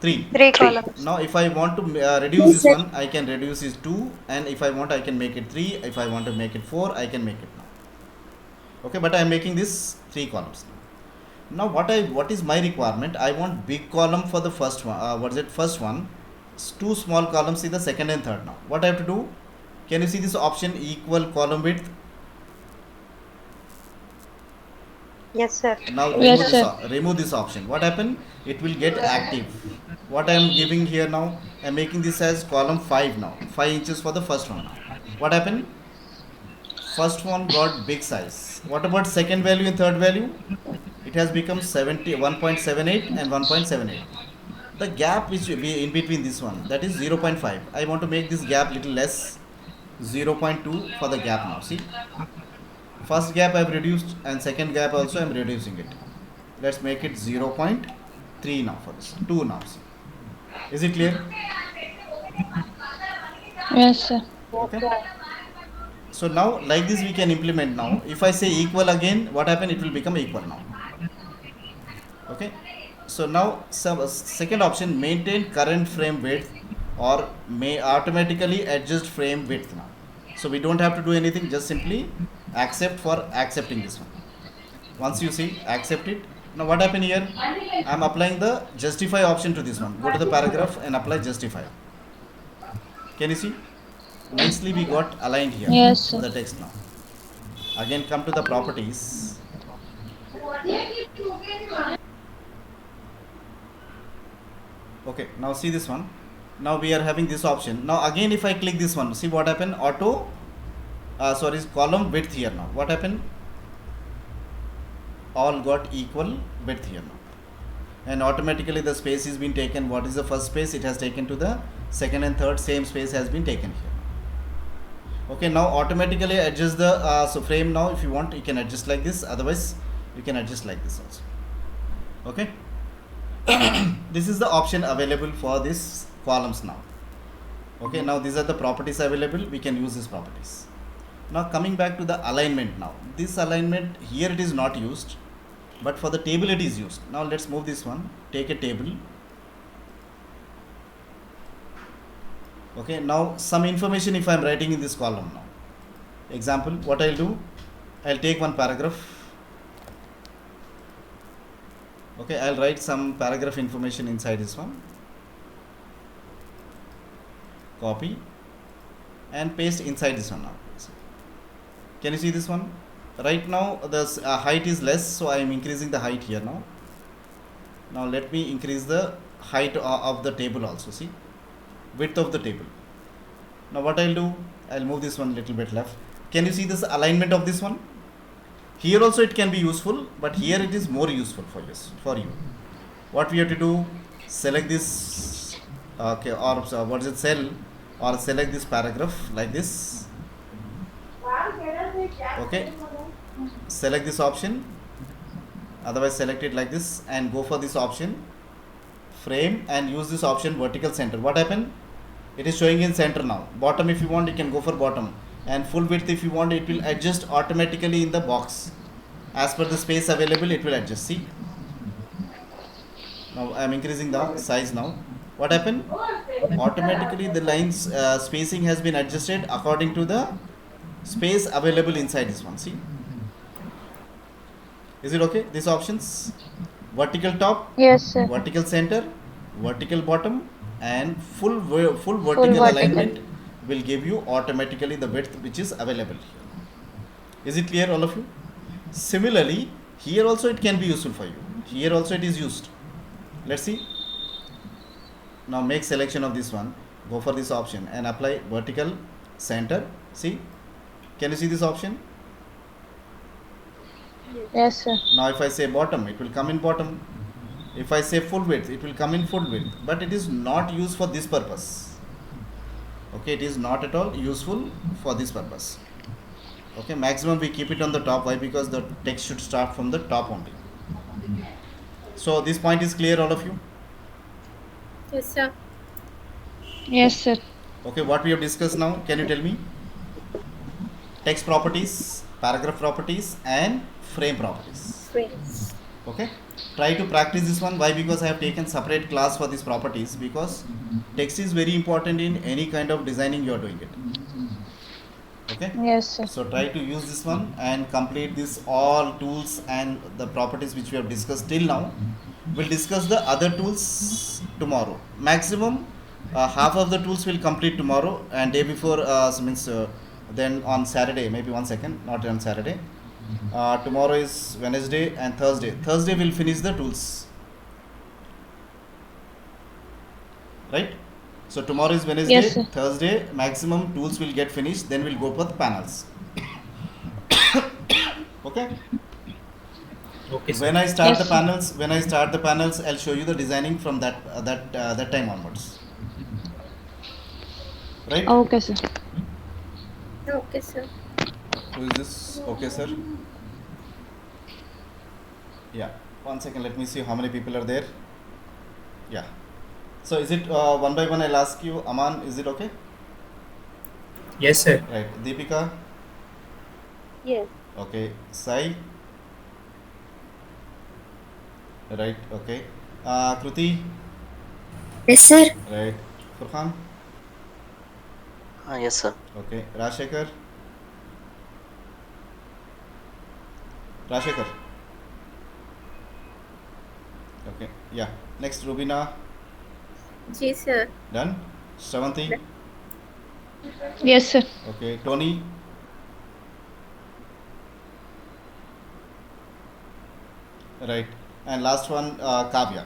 [SPEAKER 1] 3.
[SPEAKER 6] 3 columns.
[SPEAKER 1] Now if I want to reduce this one, I can reduce it 2, and if I want I can make it 3. If I want to make it 4, I can make it now. Okay, but I am making this 3 columns. Now what is my requirement? I want big column for the first one. What is it? First one. 2 small columns in the second and third. Now what I have to do? Can you see this option, equal column width?
[SPEAKER 6] Yes, sir.
[SPEAKER 1] Now
[SPEAKER 3] Yes, sir.
[SPEAKER 1] remove this option. What happened? It will get active. What I am giving here now, I am making this as column 5 now. 5 inches for the first one now. What happened? First one got big size. What about second value and third value? It has become 1.78 and 1.78. The gap which will be in between this one, that is 0.5. I want to make this gap little less, 0.2 for the gap now. See, first gap I have reduced, and second gap also I am reducing it. Let's make it 0.3 now for this. 2 now. See, is it clear?
[SPEAKER 3] Yes, sir.
[SPEAKER 1] Okay. So now like this we can implement now. If I say equal again, what happen? It will become equal now. Okay. So now second option, maintain current frame width or may automatically adjust frame width now. So we don't have to do anything, just simply accept for accepting this one. Once you see, accept it. Now what happened here? I am applying the justify option to this one. Go to the paragraph and apply justify. Can you see? Nicely we got aligned here.
[SPEAKER 3] Yes, sir.
[SPEAKER 1] The text now. Again come to the properties. Okay, now see this one. Now we are having this option. Now again if I click this one, see what happened? Column width here now. What happened? All got equal width here now. And automatically the space is been taken. What is the first space? It has taken to the second and third. Same space has been taken here. Okay, now automatically adjust the frame now. If you want, you can adjust like this. Otherwise, you can adjust like this also. Okay. This is the option available for this columns now. Okay, now these are the properties available. We can use these properties. Now coming back to the alignment now. This alignment here it is not used, but for the table it is used. Now let's move this one. Take a table. Okay, now some information if I am writing in this column now. Example, what I'll do, I'll take one paragraph. Okay, I'll write some paragraph information inside this one. Copy and paste inside this one now. Can you see this one? Right now the height is less, so I am increasing the height here now. Now let me increase the height of the table also. See, width of the table. Now what I'll do, I'll move this one little bit left. Can you see this alignment of this one? Here also it can be useful, but here it is more useful for you. What we have to do, select this, okay, or what is it, cell, or select this paragraph like this. Okay, select this option, otherwise select it like this and go for this option, frame, and use this option vertical center. What happened? It is showing in center now. Bottom if you want, you can go for bottom, and full width if you want, it will adjust automatically in the box as per the space available. It will adjust. See, now I am increasing the size now. What happened? Automatically the lines spacing has been adjusted according to the space available inside this one. See, is it okay? These options, vertical top,
[SPEAKER 3] Yes, sir.
[SPEAKER 1] vertical center, vertical bottom, and full vertical
[SPEAKER 3] vertical.
[SPEAKER 1] alignment will give you automatically the width which is available here. Is it clear, all of you? Similarly, here also it can be useful for you. Here also it is used. Let's see. Now make selection of this one, go for this option and apply vertical center. See, can you see this option?
[SPEAKER 3] Yes, sir.
[SPEAKER 1] Now if I say bottom, it will come in bottom. If I say full width, it will come in full width. But it is not used for this purpose. Okay, it is not at all useful for this purpose. Okay, maximum we keep it on the top. Why? Because the text should start from the top only. So this point is clear, all of you?
[SPEAKER 2] Yes, sir.
[SPEAKER 3] Yes, sir.
[SPEAKER 1] Okay, what we have discussed now, can you tell me? Text properties, paragraph properties, and frame properties.
[SPEAKER 2] Friends.
[SPEAKER 1] Okay, try to practice this one. Why? Because I have taken separate class for these properties, because text is very important in any kind of designing you are doing it. Okay,
[SPEAKER 3] Yes, sir.
[SPEAKER 1] so try to use this one and complete this all tools and the properties which we have discussed till now. We'll discuss the other tools tomorrow. Maximum half of the tools will complete tomorrow, and day before then on Saturday, maybe 1 second, not on Saturday. Tomorrow is Wednesday and Thursday. Thursday we'll finish the tools. Right? So tomorrow is Wednesday,
[SPEAKER 3] Yes, sir.
[SPEAKER 1] Thursday maximum tools will get finished. Then we'll go for the panels. Okay.
[SPEAKER 5] Okay, sir.
[SPEAKER 1] When I start
[SPEAKER 3] Yes,
[SPEAKER 1] the
[SPEAKER 3] sir.
[SPEAKER 1] panels, I'll show you the designing from that time onwards. Right?
[SPEAKER 3] Okay, sir.
[SPEAKER 2] Okay, sir.
[SPEAKER 1] Who is this? Okay, sir. Yeah. 1 second. Let me see how many people are there. Yeah. So is it one by one? I'll ask you. Aman, is it okay?
[SPEAKER 5] Yes, sir.
[SPEAKER 1] Right. Deepika.
[SPEAKER 6] Yes.
[SPEAKER 1] Okay. Sai. Right. Okay. Kruti.
[SPEAKER 2] Yes, sir.
[SPEAKER 1] Right. Furhan.
[SPEAKER 7] Yes, sir.
[SPEAKER 1] Okay. Rashekar. Rashekar. Okay. Yeah. Next, Rubina.
[SPEAKER 2] Ji, sir.
[SPEAKER 1] Done. Shravanti.
[SPEAKER 3] Yes, sir.
[SPEAKER 1] Okay. Tony. Right. And last one, Kavya.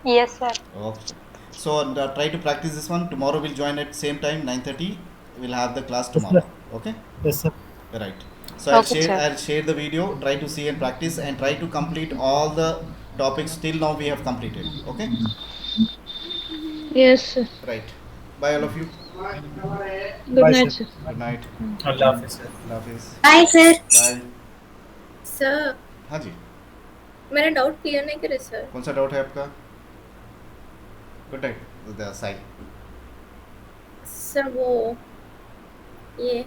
[SPEAKER 6] Yes, sir.
[SPEAKER 1] Okay. So try to practice this one. Tomorrow we'll join at same time, 9:30. We'll have the class tomorrow. Okay.
[SPEAKER 5] Yes, sir.
[SPEAKER 1] Right. So I'll
[SPEAKER 6] Okay,
[SPEAKER 1] share
[SPEAKER 6] sir.
[SPEAKER 1] I'll share the video. Try to see and practice, and try to complete all the topics till now we have completed. Okay.
[SPEAKER 3] Yes, sir.
[SPEAKER 1] Right. Bye all of you.
[SPEAKER 3] Good
[SPEAKER 5] Bye,
[SPEAKER 3] night,
[SPEAKER 5] sir.
[SPEAKER 3] sir.
[SPEAKER 1] Good night.
[SPEAKER 5] Allah Hafiz, sir.
[SPEAKER 1] Allah Hafiz.
[SPEAKER 2] Bye, sir.
[SPEAKER 1] Bye.
[SPEAKER 2] Sir
[SPEAKER 1] हाँ जी.
[SPEAKER 2] मेरा doubt clear नहीं करे sir.
[SPEAKER 1] कौन सा doubt है आपका? Good night. Sai.
[SPEAKER 2] Sir वो ये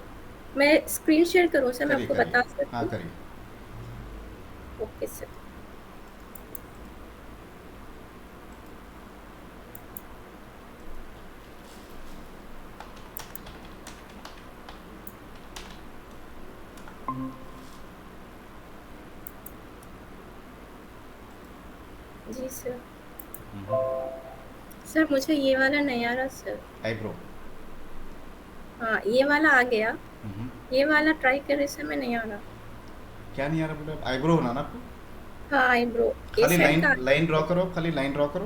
[SPEAKER 2] मैं स्क्रीन शेयर करूँ सर, मैं
[SPEAKER 1] करिए,
[SPEAKER 2] आपको
[SPEAKER 1] करिए.
[SPEAKER 2] बता सकती
[SPEAKER 1] हाँ
[SPEAKER 2] हूँ.
[SPEAKER 1] करिए.
[SPEAKER 2] Okay sir. जी सर. सर मुझे ये वाला नहीं आ रहा सर.
[SPEAKER 1] आईब्रो.
[SPEAKER 2] हाँ ये वाला आ गया, ये वाला ट्राई करे सर मैं नहीं आ रहा.
[SPEAKER 1] क्या नहीं आ रहा बोले? आईब्रो होना ना आपको.
[SPEAKER 2] हाँ आईब्रो ये
[SPEAKER 1] खाली
[SPEAKER 2] साइड का
[SPEAKER 1] लाइन ड्रॉ करो. खाली लाइन ड्रॉ करो.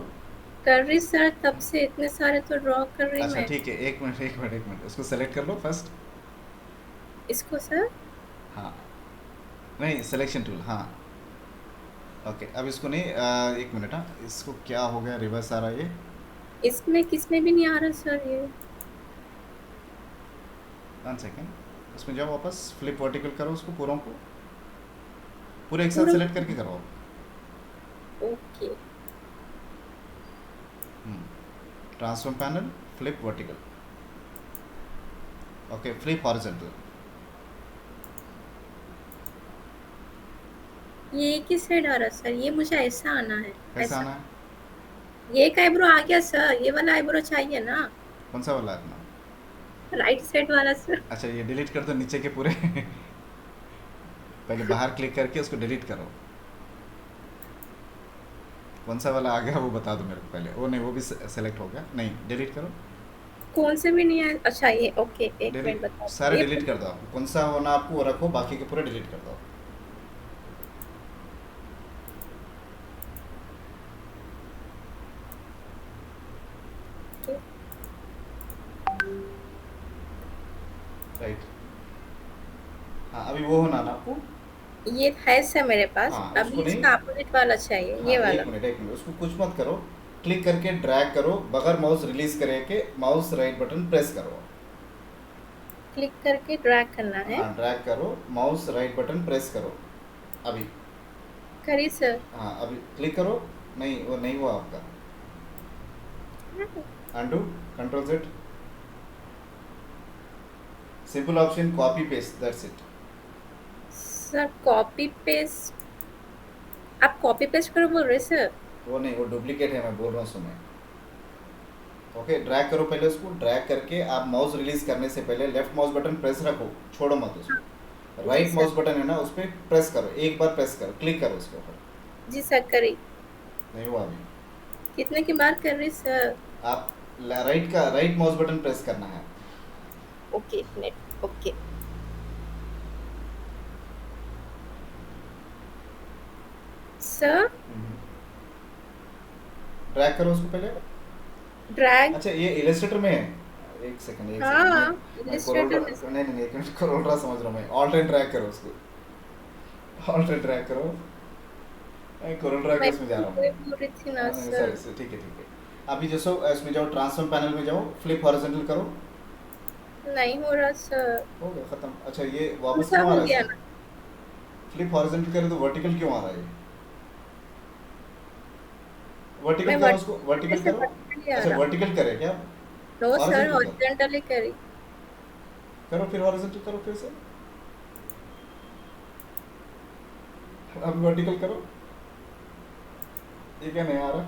[SPEAKER 2] कर रही सर, तब से इतने सारे तो ड्रॉ कर रही
[SPEAKER 1] अच्छा
[SPEAKER 2] मैं.
[SPEAKER 1] ठीक है. एक मिनट. उसको सेलेक्ट कर लो फर्स्ट.
[SPEAKER 2] इसको सर
[SPEAKER 1] हाँ. नहीं, सिलेक्शन टूल. हाँ. ओके. अब इसको नहीं. एक मिनट. हाँ, इसको क्या हो गया? रिवर्स आ रहा है ये.
[SPEAKER 2] इसमें किसमें भी नहीं आ रहा सर ये.
[SPEAKER 1] 1 सेकेंड. उसमें जाओ वापस. फ्लिप वर्टिकल करो उसको पूरों को. पूरे एक साथ
[SPEAKER 2] पूरा-
[SPEAKER 1] सेलेक्ट करके करो.
[SPEAKER 2] Okay.
[SPEAKER 1] Transform panel. Flip vertical. Okay. Flip horizontal.
[SPEAKER 2] ये एक ही साइड आ रहा सर, ये मुझे ऐसा आना है.
[SPEAKER 1] कैसा आना है?
[SPEAKER 2] ये एक आईब्रो आ गया सर, ये वाला आईब्रो चाहिए ना.
[SPEAKER 1] कौन सा वाला अपना?
[SPEAKER 2] राइट साइड वाला सर.
[SPEAKER 1] अच्छा ये डिलीट कर दो नीचे के पूरे. पहले बाहर क्लिक करके उसको डिलीट करो. कौन सा वाला आ गया वो बता दो मेरे को पहले. वो नहीं, वो भी सेलेक्ट हो गया. नहीं, डिलीट करो.
[SPEAKER 2] कौन से भी नहीं है. अच्छा ये ओके, एक मिनट बताओ.
[SPEAKER 1] सारे
[SPEAKER 2] ये
[SPEAKER 1] डिलीट कर दो. आपको कौन सा होना आपको वो रखो. बाकी के पूरे डिलीट कर दो. राइट. हाँ अभी वो होना ना आपको.
[SPEAKER 2] ये है सर मेरे पास.
[SPEAKER 1] हाँ,
[SPEAKER 2] अभी
[SPEAKER 1] उसको नहीं-
[SPEAKER 2] इसका अपोजिट वाला चाहिए. ये
[SPEAKER 1] हाँ,
[SPEAKER 2] वाला.
[SPEAKER 1] एक मिनट. उसको कुछ मत करो. क्लिक करके ड्रैग करो. बगैर माउस रिलीज करके माउस राइट बटन प्रेस करो.
[SPEAKER 2] क्लिक करके ड्रैग करना है.
[SPEAKER 1] हाँ ड्रैग करो. माउस राइट बटन प्रेस करो. अभी.
[SPEAKER 2] करी सर.
[SPEAKER 1] हाँ अभी क्लिक करो. नहीं वो नहीं हुआ आपका. Undo. Control Z. Simple option copy paste. That's it.
[SPEAKER 2] Sir copy paste आप कॉपी पेस्ट करो बोल रहे सर?
[SPEAKER 1] वो नहीं, वो डुप्लीकेट है, मैं बोल रहा हूँ सुने। ओके, ड्रैग करो पहले उसको, ड्रैग करके आप माउस रिलीज करने से पहले लेफ्ट माउस बटन प्रेस रखो, छोड़ो मत उसको।
[SPEAKER 2] जी
[SPEAKER 1] राइट
[SPEAKER 2] सर।
[SPEAKER 1] माउस बटन है ना, उस पर प्रेस करो, एक बार प्रेस करो, क्लिक करो उसके ऊपर।
[SPEAKER 2] जी सर करी।
[SPEAKER 1] नहीं हुआ अभी।
[SPEAKER 2] कितने की बात कर रही सर?
[SPEAKER 1] आप राइट माउस बटन प्रेस करना है।
[SPEAKER 2] ओके एक मिनट। Okay sir.
[SPEAKER 1] ड्रैग करो उसको पहले।
[SPEAKER 2] ड्रैग।
[SPEAKER 1] अच्छा, ये इलस्ट्रेटर में है। एक सेकंड
[SPEAKER 2] हाँ
[SPEAKER 1] मैं कोरल
[SPEAKER 2] इलिस्ट्रेटर में।
[SPEAKER 1] नहीं नहीं, एक मिनट, कोरल ड्रा समझ रहा हूँ मैं। ऑल्ट एंड ड्रैग करो उसको, ऑल्ट एंड ड्रैग करो। मैं कोरल ड्रा के
[SPEAKER 2] मैं
[SPEAKER 1] उसमें जा रहा
[SPEAKER 2] वही
[SPEAKER 1] हूँ।
[SPEAKER 2] बोल रही थी ना
[SPEAKER 1] हाँ, नहीं
[SPEAKER 2] सर।
[SPEAKER 1] सॉरी, ठीक है ठीक है। अभी जैसो इसमें जाओ, ट्रांसफॉर्म पैनल में जाओ, फ्लिप हॉरिजॉन्टल करो।
[SPEAKER 2] नहीं हो रहा सर।
[SPEAKER 1] हो गया खत्म। अच्छा, ये वापस
[SPEAKER 2] दूसरा
[SPEAKER 1] क्यों आ
[SPEAKER 2] हो
[SPEAKER 1] रहा है
[SPEAKER 2] गया
[SPEAKER 1] इसमें?
[SPEAKER 2] ना।
[SPEAKER 1] फ्लिप हॉरिजॉन्टल करे तो वर्टिकल क्यों आ रहा है ये?
[SPEAKER 2] मैं
[SPEAKER 1] वर्टिकल करो उसको,
[SPEAKER 2] वर्टिकल
[SPEAKER 1] वर्टिकल
[SPEAKER 2] से
[SPEAKER 1] करो।
[SPEAKER 2] वर्टिकल आ
[SPEAKER 1] अच्छा,
[SPEAKER 2] रहा।
[SPEAKER 1] वर्टिकल करे क्या?
[SPEAKER 2] नो सर
[SPEAKER 1] हॉरिजॉन्टल करो,
[SPEAKER 2] हॉरिजॉन्टली करी।
[SPEAKER 1] करो फिर हॉरिजॉन्टल करो फिर से। अब वर्टिकल करो। ये क्या नहीं आ रहा?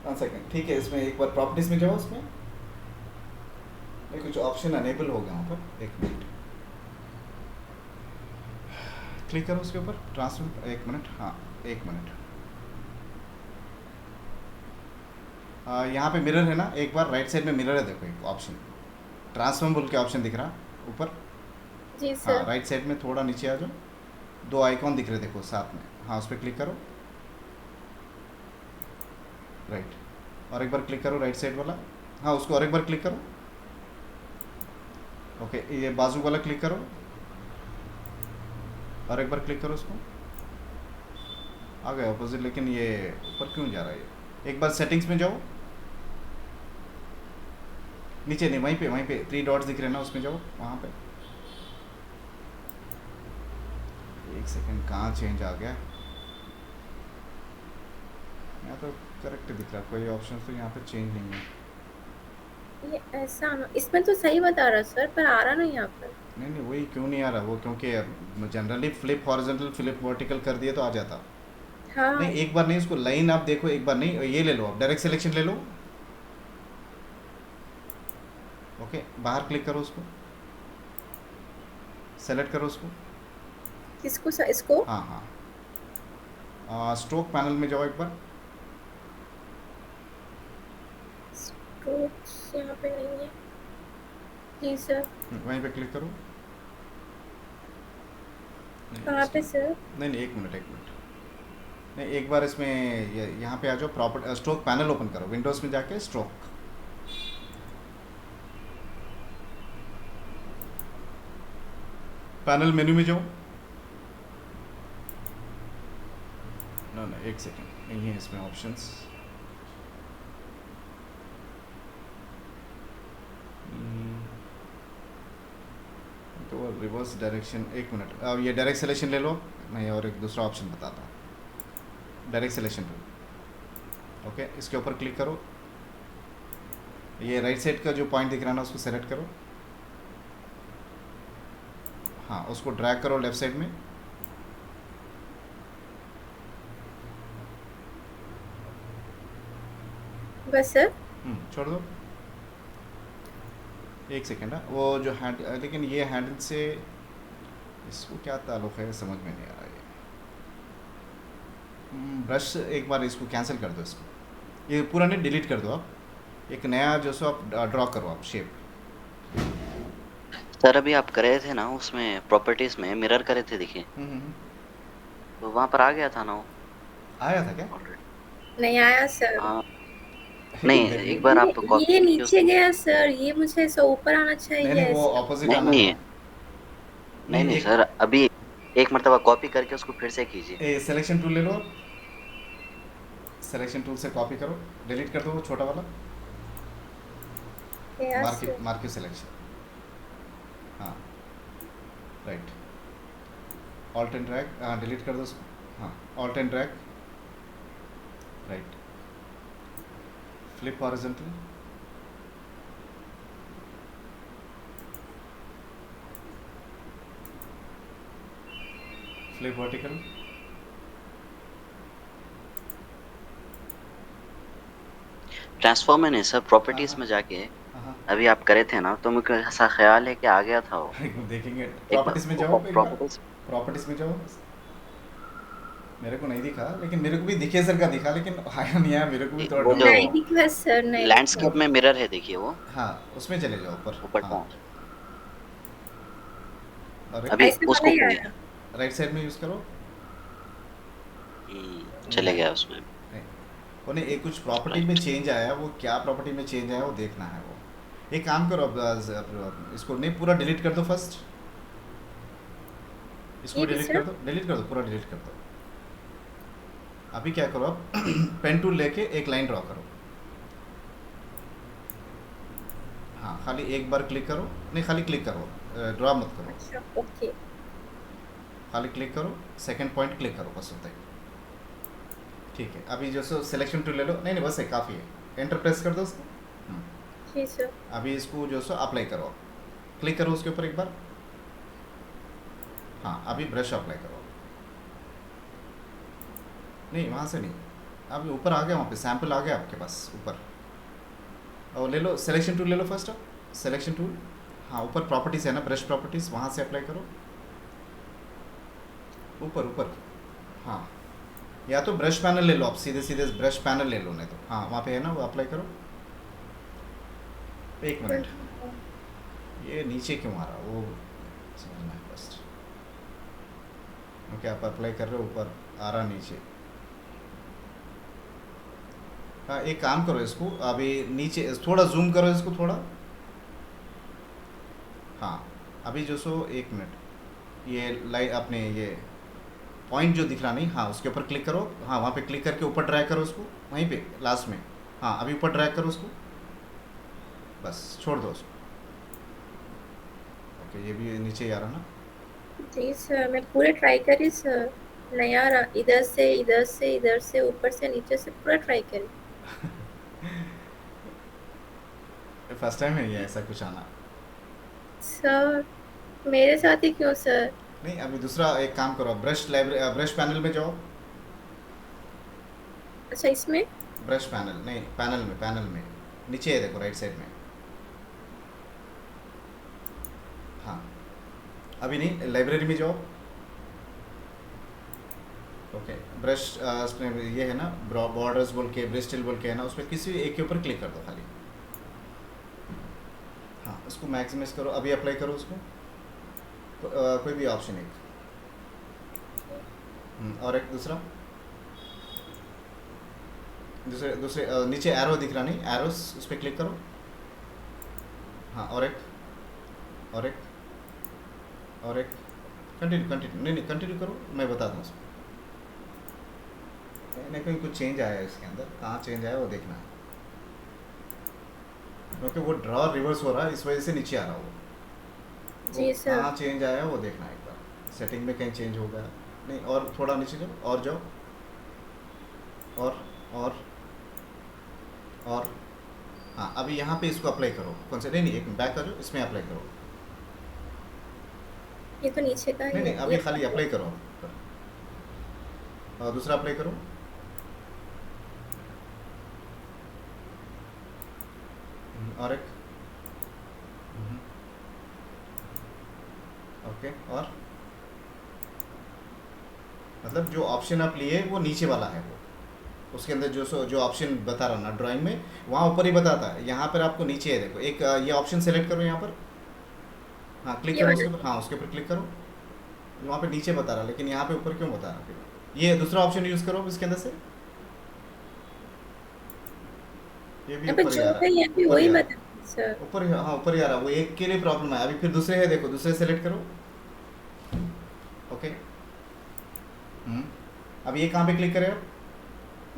[SPEAKER 1] 1 सेकेंड, ठीक है। इसमें एक बार प्रॉपर्टीज में जाओ, उसमें कुछ ऑप्शन अनेबल हो गया वहाँ पर। एक मिनट, क्लिक करो उसके ऊपर, ट्रांसफर। एक मिनट, हाँ एक मिनट। यहाँ पे मिरर है ना, एक बार राइट साइड में मिरर है, देखो एक ऑप्शन, ट्रांसफॉर्म बोल के ऑप्शन दिख रहा ऊपर।
[SPEAKER 2] जी
[SPEAKER 1] हाँ,
[SPEAKER 2] सर।
[SPEAKER 1] राइट साइड में थोड़ा नीचे आ जाओ, 2 आइकॉन दिख रहे देखो साथ में। हाँ, उस पर क्लिक करो, राइट। और एक बार क्लिक करो राइट साइड वाला। हाँ, उसको और एक बार क्लिक करो। ओके, ये बाजू वाला क्लिक करो, और एक बार क्लिक करो उसको। आ गया ऑपोजिट, लेकिन ये ऊपर क्यों जा रहा है ये? एक बार सेटिंग्स में जाओ, नीचे नहीं, वहीं पे 3 डॉट्स दिख रहे हैं ना, उसमें जाओ वहाँ पे। एक सेकंड, कहाँ चेंज आ गया? यहाँ तो करेक्ट दिख रहा, कोई ऑप्शन तो यहाँ पे चेंज नहीं है।
[SPEAKER 2] ये ऐसा ना, इसमें तो सही बता रहा सर, पर आ रहा नहीं यहाँ पर।
[SPEAKER 1] नहीं नहीं, वही क्यों नहीं आ रहा वो? क्योंकि generally flip horizontal flip vertical कर दिए तो आ जाता।
[SPEAKER 2] हाँ
[SPEAKER 1] नहीं, एक बार नहीं, उसको लाइन आप देखो एक बार। नहीं, ये ले लो आप, डायरेक्ट सिलेक्शन ले लो। ओके, बाहर क्लिक करो उसको, सेलेक्ट करो उसको।
[SPEAKER 2] किसको सर? इसको?
[SPEAKER 1] हाँ हाँ, स्ट्रोक पैनल में जाओ एक बार।
[SPEAKER 2] स्ट्रोक्स यहाँ पे नहीं है। जी सर।
[SPEAKER 1] वहीं पे क्लिक करो। नहीं,
[SPEAKER 2] कहाँ पे
[SPEAKER 1] इसमें-
[SPEAKER 2] सर?
[SPEAKER 1] नहीं नहीं, एक मिनट एक मिनट। नहीं, एक बार इसमें यहाँ पे आ जाओ, प्रॉपर्टी स्ट्रोक पैनल ओपन करो, विंडोज़ में जाके स्ट्रोक पैनल मेन्यू में जाओ। ना ना, एक सेकेंड, नहीं है इसमें ऑप्शंस। तो रिवर्स डायरेक्शन, एक मिनट, अब ये डायरेक्ट सिलेक्शन ले लो। मैं और एक दूसरा ऑप्शन बताता हूँ, डायरेक्ट सिलेक्शन टूल। ओके, इसके ऊपर क्लिक करो, ये राइट साइड का जो पॉइंट दिख रहा है ना, उसको सेलेक्ट करो। हाँ, उसको ड्रैग करो लेफ्ट साइड में।
[SPEAKER 2] बस सर।
[SPEAKER 1] छोड़ दो। एक सेकेंड है, वो जो हैंड, लेकिन ये हैंडल से इसको क्या ताल्लुक़ है, समझ में नहीं आ रहा ये। ब्रश, एक बार इसको कैंसिल कर दो, इसको ये पूरा नहीं, डिलीट कर दो आप। एक नया जो सो आप ड्रॉ करो आप शेप।
[SPEAKER 7] सर अभी आप करे थे ना, उसमें प्रॉपर्टीज में मिरर करे थे, देखिए तो वहाँ पर आ गया था ना वो
[SPEAKER 1] आया था क्या?
[SPEAKER 7] ऑलरेडी।
[SPEAKER 2] नहीं आया सर।
[SPEAKER 7] हाँ, नहीं एक बार आप कॉपी
[SPEAKER 2] ये
[SPEAKER 7] कीजिए
[SPEAKER 2] नीचे
[SPEAKER 7] उसको।
[SPEAKER 2] गया सर, ये मुझे ऐसा ऊपर आना
[SPEAKER 1] नहीं
[SPEAKER 2] चाहिए
[SPEAKER 1] नहीं, वो
[SPEAKER 2] ऐसा।
[SPEAKER 1] ऑपोजिट
[SPEAKER 7] नहीं
[SPEAKER 1] आना है
[SPEAKER 7] नहीं
[SPEAKER 1] ना।
[SPEAKER 7] नहीं नहीं
[SPEAKER 1] एक
[SPEAKER 7] सर, अभी एक मरतबा कॉपी करके उसको फिर से कीजिए।
[SPEAKER 1] सिलेक्शन टूल ले लो, सिलेक्शन टूल से कॉपी करो, डिलीट कर दो वो छोटा वाला,
[SPEAKER 2] गया सर।
[SPEAKER 1] Market selection. हाँ, राइट, ऑल्ट एंड ड्रैग, हाँ डिलीट कर दो उसको। हाँ, alt and drag, right, flip horizontal, flip vertical,
[SPEAKER 7] transform में नहीं सर, प्रॉपर्टीज
[SPEAKER 1] हाँ,
[SPEAKER 7] में जाके
[SPEAKER 1] हाँ,
[SPEAKER 7] अभी आप करे थे ना, तो मुझे ऐसा ख्याल है कि आ गया था वो।
[SPEAKER 1] एक बार देखेंगे।
[SPEAKER 7] एक बार
[SPEAKER 1] प्रॉपर्टीज में जाओ एक बार,
[SPEAKER 7] प्रॉपर्टीज।
[SPEAKER 1] प्रॉपर्टीज में जाओ। मेरे को नहीं दिखा, लेकिन मेरे को भी दिखे सर का दिखा, लेकिन आया नहीं आया, मेरे को भी थोड़ा
[SPEAKER 7] वो
[SPEAKER 1] डाउट
[SPEAKER 7] जो
[SPEAKER 2] नहीं
[SPEAKER 1] है।
[SPEAKER 2] दिखा सर, नहीं दिखा।
[SPEAKER 7] लैंडस्केप में मिरर है, देखिए वो
[SPEAKER 1] हाँ, उसमें चले जाओ ऊपर।
[SPEAKER 7] ऊपर
[SPEAKER 1] हाँ,
[SPEAKER 7] था।
[SPEAKER 1] और एक
[SPEAKER 7] अभी
[SPEAKER 2] ऐसे वाला
[SPEAKER 7] उसको
[SPEAKER 2] ही
[SPEAKER 7] खोलिए।
[SPEAKER 2] आया।
[SPEAKER 1] राइट साइड में यूज़ करो।
[SPEAKER 7] चले गया उसमें।
[SPEAKER 1] नहीं, वो नहीं, एक कुछ प्रॉपर्टी में
[SPEAKER 7] राइट।
[SPEAKER 1] चेंज आया, वो क्या प्रॉपर्टी में चेंज आया वो देखना है वो। एक काम करो, इसको नहीं, पूरा डिलीट कर दो फर्स्ट। इसको
[SPEAKER 2] ये भी
[SPEAKER 1] डिलीट
[SPEAKER 2] सर।
[SPEAKER 1] कर दो, डिलीट कर दो, पूरा डिलीट कर दो। अभी क्या करो आप पेन टूल लेके एक लाइन ड्रॉ करो। हाँ, खाली एक बार क्लिक करो, नहीं खाली क्लिक करो, ड्रॉ मत करो।
[SPEAKER 2] अच्छा, ओके।
[SPEAKER 1] खाली क्लिक करो, सेकंड पॉइंट क्लिक करो, बस होता है। ठीक है, अभी जो सो सिलेक्शन टूल ले लो, नहीं नहीं बस है, काफ़ी है। एंटर प्रेस कर दो उसको।
[SPEAKER 2] जी सर।
[SPEAKER 1] अभी इसको जो सो अप्लाई करो, क्लिक करो उसके ऊपर एक बार। हाँ, अभी ब्रश अप्लाई करो। नहीं, वहाँ से नहीं, अभी ऊपर आ गया, वहाँ पे सैम्पल आ गया आपके पास ऊपर। और ले लो सिलेक्शन टूल, ले लो फर्स्ट सिलेक्शन टूल। हाँ, ऊपर प्रॉपर्टीज़ है ना, ब्रश प्रॉपर्टीज़, वहाँ से अप्लाई करो ऊपर ऊपर। हाँ, या तो ब्रश पैनल ले लो आप, सीधे सीधे ब्रश पैनल ले लो, नहीं तो हाँ वहाँ पे है ना, वो अप्लाई करो। एक मिनट, ये नीचे क्यों आ रहा, वो समझना है फर्स्ट। ओके, आप अप्लाई कर रहे हो, ऊपर आ रहा नीचे। हाँ, एक काम करो, इसको अभी नीचे थोड़ा जूम करो इसको थोड़ा। हाँ, अभी जो सो एक मिनट, ये लाइट अपने ये पॉइंट जो दिख रहा नहीं, हाँ उसके ऊपर क्लिक करो। हाँ, वहाँ पे क्लिक करके ऊपर ड्रैग करो उसको, वहीं पे लास्ट में। हाँ, अभी ऊपर ड्रैग करो उसको, बस छोड़ दो उसको। ओके, ये भी नीचे ही आ रहा ना।
[SPEAKER 2] जी सर, मैं पूरे ट्राई करी सर, नहीं आ रहा। इधर से इधर से इधर से ऊपर से नीचे से पूरा ट्राई करी।
[SPEAKER 1] फर्स्ट टाइम है ये ऐसा कुछ आना।
[SPEAKER 2] सर मेरे साथ ही क्यों सर?
[SPEAKER 1] नहीं, अभी दूसरा एक काम करो, ब्रश पैनल में जाओ।
[SPEAKER 2] अच्छा, इसमें?
[SPEAKER 1] ब्रश पैनल नहीं, पैनल में नीचे है, देखो राइट साइड में। हाँ, अभी नहीं, लाइब्रेरी में जाओ। ओके, ब्रश ये है ना, बॉर्डर्स बोल के, ब्रिस्टल बोल के है ना, उस पर किसी एक के ऊपर क्लिक कर दो खाली। हाँ, उसको मैक्सिमाइज करो, अभी अप्लाई करो उसको। कोई भी ऑप्शन एक। और एक दूसरा, दूसरे दूसरे नीचे एरो दिख रहा नहीं, एरोस उस पर क्लिक करो। हाँ, और एक और एक और एक, कंटिन्यू नहीं कंटिन्यू करो, मैं बता दूँ उसको। नहीं, कहीं कुछ चेंज आया है इसके अंदर, कहाँ चेंज आया वो देखना है, क्योंकि वो ड्रॉ रिवर्स हो रहा है, इस वजह से नीचे आ रहा वो
[SPEAKER 2] जी सर।
[SPEAKER 1] कहाँ चेंज आया वो देखना है एक बार। सेटिंग में कहीं चेंज होगा नहीं, और थोड़ा नीचे जाओ, और जाओ, और और हाँ, अभी यहाँ पे इसको अप्लाई करो। कौन से, नहीं एक बैक करो, इसमें अप्लाई करो।
[SPEAKER 2] ये तो नीचे का
[SPEAKER 1] नहीं
[SPEAKER 2] है।
[SPEAKER 1] अभी
[SPEAKER 2] ये
[SPEAKER 1] खाली अप्लाई करो, और दूसरा अप्लाई करो। और एक, ओके, और मतलब जो ऑप्शन आप लिए वो नीचे वाला है, वो उसके अंदर जो ऑप्शन बता रहा ना ड्राइंग में, वहाँ ऊपर ही बताता है। यहाँ पर आपको नीचे है, देखो एक ये ऑप्शन सेलेक्ट करो यहाँ पर। हाँ, क्लिक
[SPEAKER 2] ये
[SPEAKER 1] करो
[SPEAKER 2] वाला?
[SPEAKER 1] उसके ऊपर, हाँ उसके ऊपर क्लिक करो। वहाँ पे नीचे बता रहा, लेकिन यहाँ पे ऊपर क्यों बता रहा फिर? ये दूसरा ऑप्शन यूज़ करो इसके अंदर से, ये भी
[SPEAKER 2] यहाँ पे
[SPEAKER 1] ऊपर ही
[SPEAKER 2] जो
[SPEAKER 1] आ रहा
[SPEAKER 2] है यहाँ पे
[SPEAKER 1] ऊपर
[SPEAKER 2] वही
[SPEAKER 1] ही आ रहा
[SPEAKER 2] बता सर।
[SPEAKER 1] ऊपर ही, हाँ ऊपर ही आ रहा। वो एक के लिए प्रॉब्लम है। अभी फिर दूसरे है, देखो दूसरे सेलेक्ट करो। ओके, अब ये कहाँ पे क्लिक करें आप?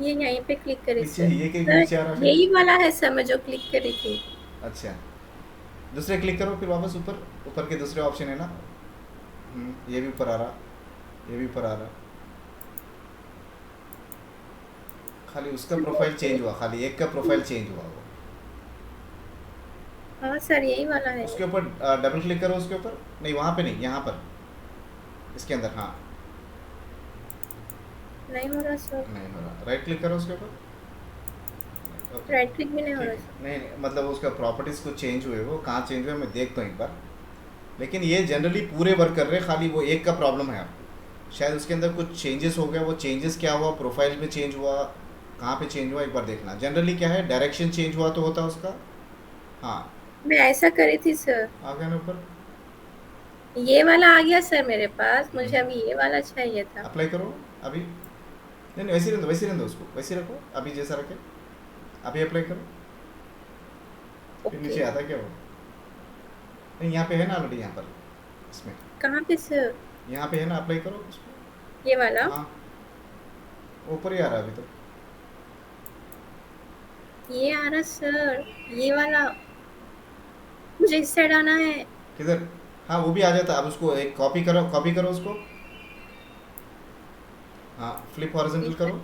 [SPEAKER 2] ये यहीं पे क्लिक करी
[SPEAKER 1] नीचे,
[SPEAKER 2] सर।
[SPEAKER 1] ये के
[SPEAKER 2] सर
[SPEAKER 1] नीचे आ रहा है।
[SPEAKER 2] यही वाला है सर, मैं जो क्लिक करी थी।
[SPEAKER 1] अच्छा, दूसरे क्लिक करो फिर वापस ऊपर, ऊपर के दूसरे ऑप्शन है ना। ये भी ऊपर आ रहा, ये भी ऊपर आ रहा। खाली उसका प्रोफाइल चेंज हुआ, खाली एक का प्रोफाइल चेंज हुआ वो।
[SPEAKER 2] हाँ सर, यही वाला है।
[SPEAKER 1] उसके ऊपर डबल क्लिक करो उसके ऊपर। नहीं वहाँ पे नहीं, यहाँ पर इसके अंदर। हाँ,
[SPEAKER 2] नहीं हो रहा सर।
[SPEAKER 1] नहीं हो रहा, राइट क्लिक करो उसके ऊपर। ओके
[SPEAKER 2] राइट क्लिक भी नहीं हो
[SPEAKER 1] ठीक
[SPEAKER 2] रहा
[SPEAKER 1] है,
[SPEAKER 2] सर।
[SPEAKER 1] नहीं नहीं, मतलब उसका प्रॉपर्टीज़ कुछ चेंज हुए, वो कहाँ चेंज हुए मैं देखता हूँ एक बार। लेकिन ये जनरली पूरे वर्क कर रहे हैं, खाली वो एक का प्रॉब्लम है आपको, शायद उसके अंदर कुछ चेंजेस हो गया। वो चेंजेस क्या हुआ, प्रोफाइल में चेंज हुआ, कहाँ पे चेंज हुआ एक बार देखना। जनरली क्या है, डायरेक्शन चेंज हुआ तो होता है उसका। हाँ,
[SPEAKER 2] मैं ऐसा करी थी सर,
[SPEAKER 1] आ गया ना ऊपर।
[SPEAKER 2] ये वाला आ गया सर मेरे पास, मुझे अभी ये वाला चाहिए था।
[SPEAKER 1] अप्लाई करो अभी। नहीं नहीं, वैसे ही रहने दो, वैसे ही रहने दो, उसको वैसे ही रखो अभी जैसा रखे। अभी अप्लाई करो, फिर
[SPEAKER 2] ओके,
[SPEAKER 1] नीचे आता है क्या वो? नहीं, यहाँ पे है ना ऑलरेडी, यहाँ पर इसमें,
[SPEAKER 2] कहाँ पे सर?
[SPEAKER 1] यहाँ पे है ना, अप्लाई करो उसको।
[SPEAKER 2] ये वाला?
[SPEAKER 1] हाँ, ऊपर ही आ रहा है अभी तो।
[SPEAKER 2] ये आ रहा सर, ये वाला मुझे इस साइड आना है।
[SPEAKER 1] किधर? हाँ, वो भी आ जाता है। अब उसको एक कॉपी करो, कॉपी करो उसको। हाँ, फ्लिप हॉरिजॉन्टल करो।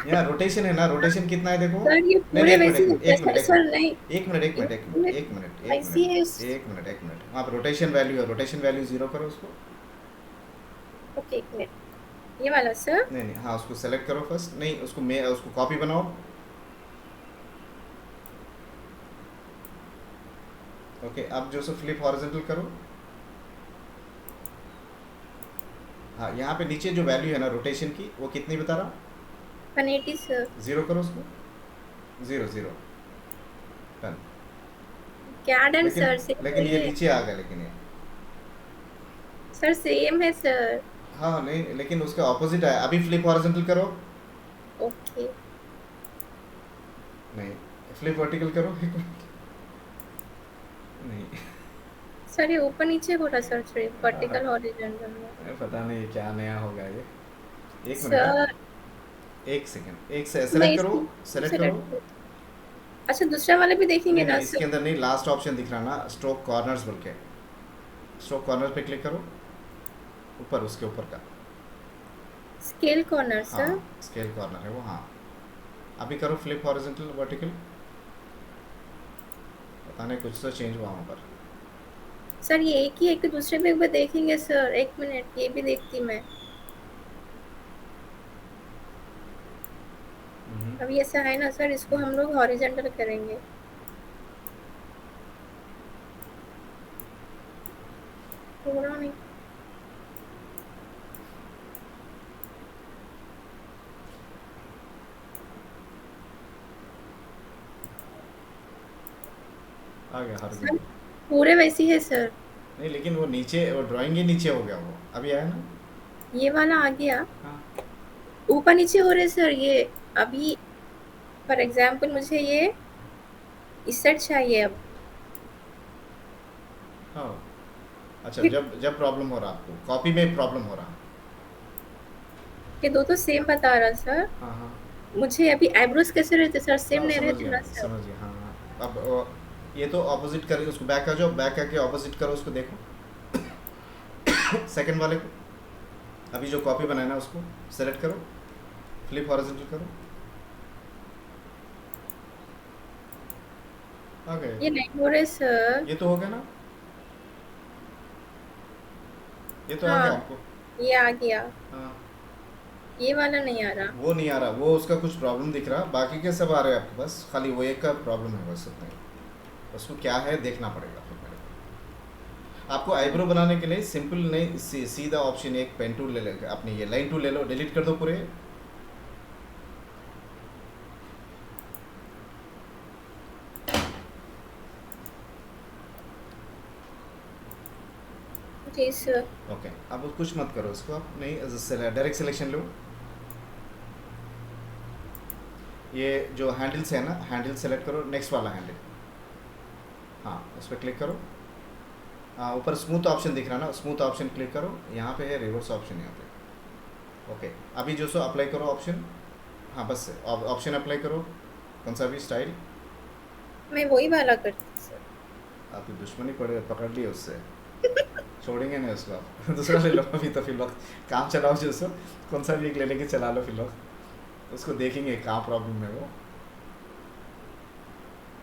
[SPEAKER 1] यहाँ रोटेशन है ना, रोटेशन कितना है देखो।
[SPEAKER 2] सर ये
[SPEAKER 1] नहीं नहीं,
[SPEAKER 2] पूरे
[SPEAKER 1] एक मिनट
[SPEAKER 2] वैसे
[SPEAKER 1] एक
[SPEAKER 2] ही
[SPEAKER 1] मिनट
[SPEAKER 2] होते हैं
[SPEAKER 1] एक मिनट
[SPEAKER 2] सर,
[SPEAKER 1] एक
[SPEAKER 2] सर
[SPEAKER 1] मिनट
[SPEAKER 2] नहीं,
[SPEAKER 1] एक मिनट एक
[SPEAKER 2] ये
[SPEAKER 1] मिनट एक
[SPEAKER 2] पूरे
[SPEAKER 1] मिनट एक मिनट एक
[SPEAKER 2] ऐसी है
[SPEAKER 1] मिनट एक मिनट एक मिनट, वहाँ पर रोटेशन वैल्यू है, रोटेशन वैल्यू 0 करो उसको।
[SPEAKER 2] ओके, एक मिनट, ये वाला सर।
[SPEAKER 1] नहीं नहीं, हाँ उसको सेलेक्ट करो फर्स्ट, नहीं उसको उसको कॉपी बनाओ। ओके, अब जो सो फ्लिप हॉरिजॉन्टल करो। हाँ, यहाँ पे नीचे जो वैल्यू है ना रोटेशन की, वो कितनी बता रहा?
[SPEAKER 2] 180 सर।
[SPEAKER 1] 0 करो उसको, 0 0 डन।
[SPEAKER 2] क्या डन
[SPEAKER 1] लेकिन
[SPEAKER 2] सर, सेम
[SPEAKER 1] लेकिन
[SPEAKER 2] वही
[SPEAKER 1] ये
[SPEAKER 2] है
[SPEAKER 1] नीचे आ गया, लेकिन ये,
[SPEAKER 2] सर, सेम है सर।
[SPEAKER 1] हाँ नहीं, लेकिन उसका ऑपोजिट आया। अभी फ्लिप हॉरिजॉन्टल करो।
[SPEAKER 2] ओके,
[SPEAKER 1] नहीं, फ्लिप वर्टिकल करो। एक मिनट, नहीं,
[SPEAKER 2] सर ये ऊपर नीचे हो रहा सर, वर्टिकल हॉरिजॉन्टल में।
[SPEAKER 1] पता नहीं क्या नया होगा ये। एक मिनट, हाँ,
[SPEAKER 2] सर
[SPEAKER 1] एक सेकंड, एक से
[SPEAKER 2] मैं
[SPEAKER 1] सेलेक्ट करो,
[SPEAKER 2] इसको
[SPEAKER 1] सेलेक्ट करो।
[SPEAKER 2] सेलेक्ट, अच्छा दूसरा वाला भी देखेंगे
[SPEAKER 1] नहीं
[SPEAKER 2] ना
[SPEAKER 1] नहीं, इसके
[SPEAKER 2] सर?
[SPEAKER 1] अंदर नहीं, लास्ट ऑप्शन दिख रहा ना, स्ट्रोक कॉर्नर्स बोल के, स्ट्रोक कॉर्नर पे क्लिक करो, ऊपर उसके ऊपर का।
[SPEAKER 2] स्केल कॉर्नर
[SPEAKER 1] हाँ,
[SPEAKER 2] सर।
[SPEAKER 1] स्केल कॉर्नर है वो, हाँ। अभी करो फ्लिप हॉरिजॉन्टल वर्टिकल। पता नहीं कुछ तो चेंज हुआ वहाँ पर।
[SPEAKER 2] सर ये एक ही एक दूसरे पे एक बार देखेंगे सर, एक मिनट ये भी देखती मैं। अभी ऐसा है ना सर, इसको हम लोग हॉरिजॉन्टल करेंगे। थोड़ा नहीं,
[SPEAKER 1] आ गया
[SPEAKER 2] सर
[SPEAKER 1] हॉरिजॉन्टल।
[SPEAKER 2] पूरे वैसी है सर।
[SPEAKER 1] नहीं, लेकिन वो नीचे, वो ड्राइंग ही नीचे हो गया वो, अभी आया ना।
[SPEAKER 2] ये वाला आ गया,
[SPEAKER 1] हाँ
[SPEAKER 2] ऊपर नीचे हो रहे सर ये। अभी फॉर एग्जाम्पल मुझे ये इस साइड चाहिए अब।
[SPEAKER 1] हाँ, अच्छा,
[SPEAKER 2] ये
[SPEAKER 1] जब प्रॉब्लम हो रहा आपको, कॉपी में प्रॉब्लम हो रहा।
[SPEAKER 2] ये दो तो सेम बता रहा सर।
[SPEAKER 1] हाँ हाँ
[SPEAKER 2] मुझे अभी आईब्रोज कैसे रहते सर, सेम
[SPEAKER 1] हाँ,
[SPEAKER 2] नहीं
[SPEAKER 1] समझ
[SPEAKER 2] रहते
[SPEAKER 1] गया
[SPEAKER 2] ना
[SPEAKER 1] मैं,
[SPEAKER 2] सर?
[SPEAKER 1] समझ गया, हाँ हाँ। अब ये तो ऑपोजिट करें, उसको बैक आ जाओ, बैक आके ऑपोजिट करो उसको, देखो सेकंड वाले को। अभी जो कॉपी बनाया ना उसको सेलेक्ट करो, फ्लिप हॉरिजॉन्टल करो, आ गए।
[SPEAKER 2] ये नहीं हो रहे सर।
[SPEAKER 1] ये तो हो गया ना, ये तो आ गया
[SPEAKER 2] हाँ
[SPEAKER 1] आपको।
[SPEAKER 2] ये आ गया,
[SPEAKER 1] हाँ,
[SPEAKER 2] ये वाला नहीं आ रहा।
[SPEAKER 1] वो नहीं आ रहा, वो उसका कुछ प्रॉब्लम दिख रहा, बाकी के सब आ रहे हैं आपके पास, खाली वो एक का प्रॉब्लम है बस, उतना ही। उसको क्या है देखना पड़ेगा फिर मेरे को। आपको आईब्रो बनाने के लिए सिंपल नहीं, सीधा ऑप्शन, एक पेन टूल ले लेकर अपनी ये लाइन टूल ले लो, डिलीट कर दो पूरे।
[SPEAKER 2] जी सर।
[SPEAKER 1] ओके, अब कुछ मत करो उसको, आप नहीं, डायरेक्ट सिलेक्शन लो। ये जो हैंडल्स है ना, हैंडल सेलेक्ट करो, नेक्स्ट वाला हैंडल, हाँ उस पर क्लिक करो। हाँ, ऊपर स्मूथ ऑप्शन दिख रहा ना, स्मूथ ऑप्शन क्लिक करो, यहाँ पे है रिवर्स ऑप्शन यहाँ पे। ओके, अभी जो सो अप्लाई करो ऑप्शन। हाँ बस, ऑप्शन अप्लाई करो, कौन सा भी स्टाइल।
[SPEAKER 2] मैं वही वाला करती सर।
[SPEAKER 1] आपकी दुश्मनी पकड़ ली उससे, छोड़ेंगे नहीं उसको आप। दूसरा ले लो अभी तो, फिर वक्त काम चलाओ जो सो, कौन सा भी एक ले लेके चला लो, फिर लोग उसको देखेंगे कहाँ प्रॉब्लम है वो।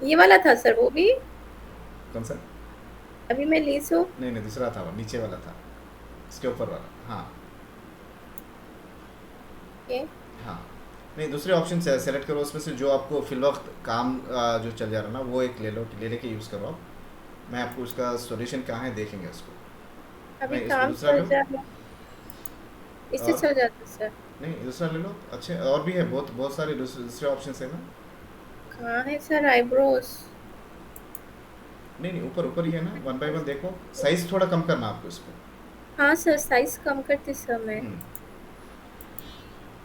[SPEAKER 2] ये वाला था सर वो भी,
[SPEAKER 1] कौन सा?
[SPEAKER 2] अभी मैं ली सो।
[SPEAKER 1] नहीं नहीं, दूसरा था वो, नीचे वाला था। इसके ऊपर वाला, हाँ
[SPEAKER 2] ओके
[SPEAKER 1] हाँ। नहीं, दूसरे ऑप्शन से सेलेक्ट करो, उसमें से जो आपको फिल वक्त काम जो चल जा रहा है ना, वो एक ले लो, ले लेके यूज़ करो आप। मैं आपको उसका सॉल्यूशन कहाँ है देखेंगे उसको।
[SPEAKER 2] अभी
[SPEAKER 1] नहीं, इसको
[SPEAKER 2] काम
[SPEAKER 1] दूसरा
[SPEAKER 2] चल
[SPEAKER 1] लो।
[SPEAKER 2] जा रहा है, इससे
[SPEAKER 1] और
[SPEAKER 2] चल जाता सर।
[SPEAKER 1] नहीं, दूसरा ले लो, अच्छे और भी है, बहुत बहुत सारे दूसरे ऑप्शन है ना।
[SPEAKER 2] कहाँ है सर आईब्रोज?
[SPEAKER 1] नहीं नहीं, ऊपर ऊपर ही है ना, वन बाय वन देखो, साइज थोड़ा कम करना आपको इसको।
[SPEAKER 2] हाँ सर, साइज कम करती सर मैं।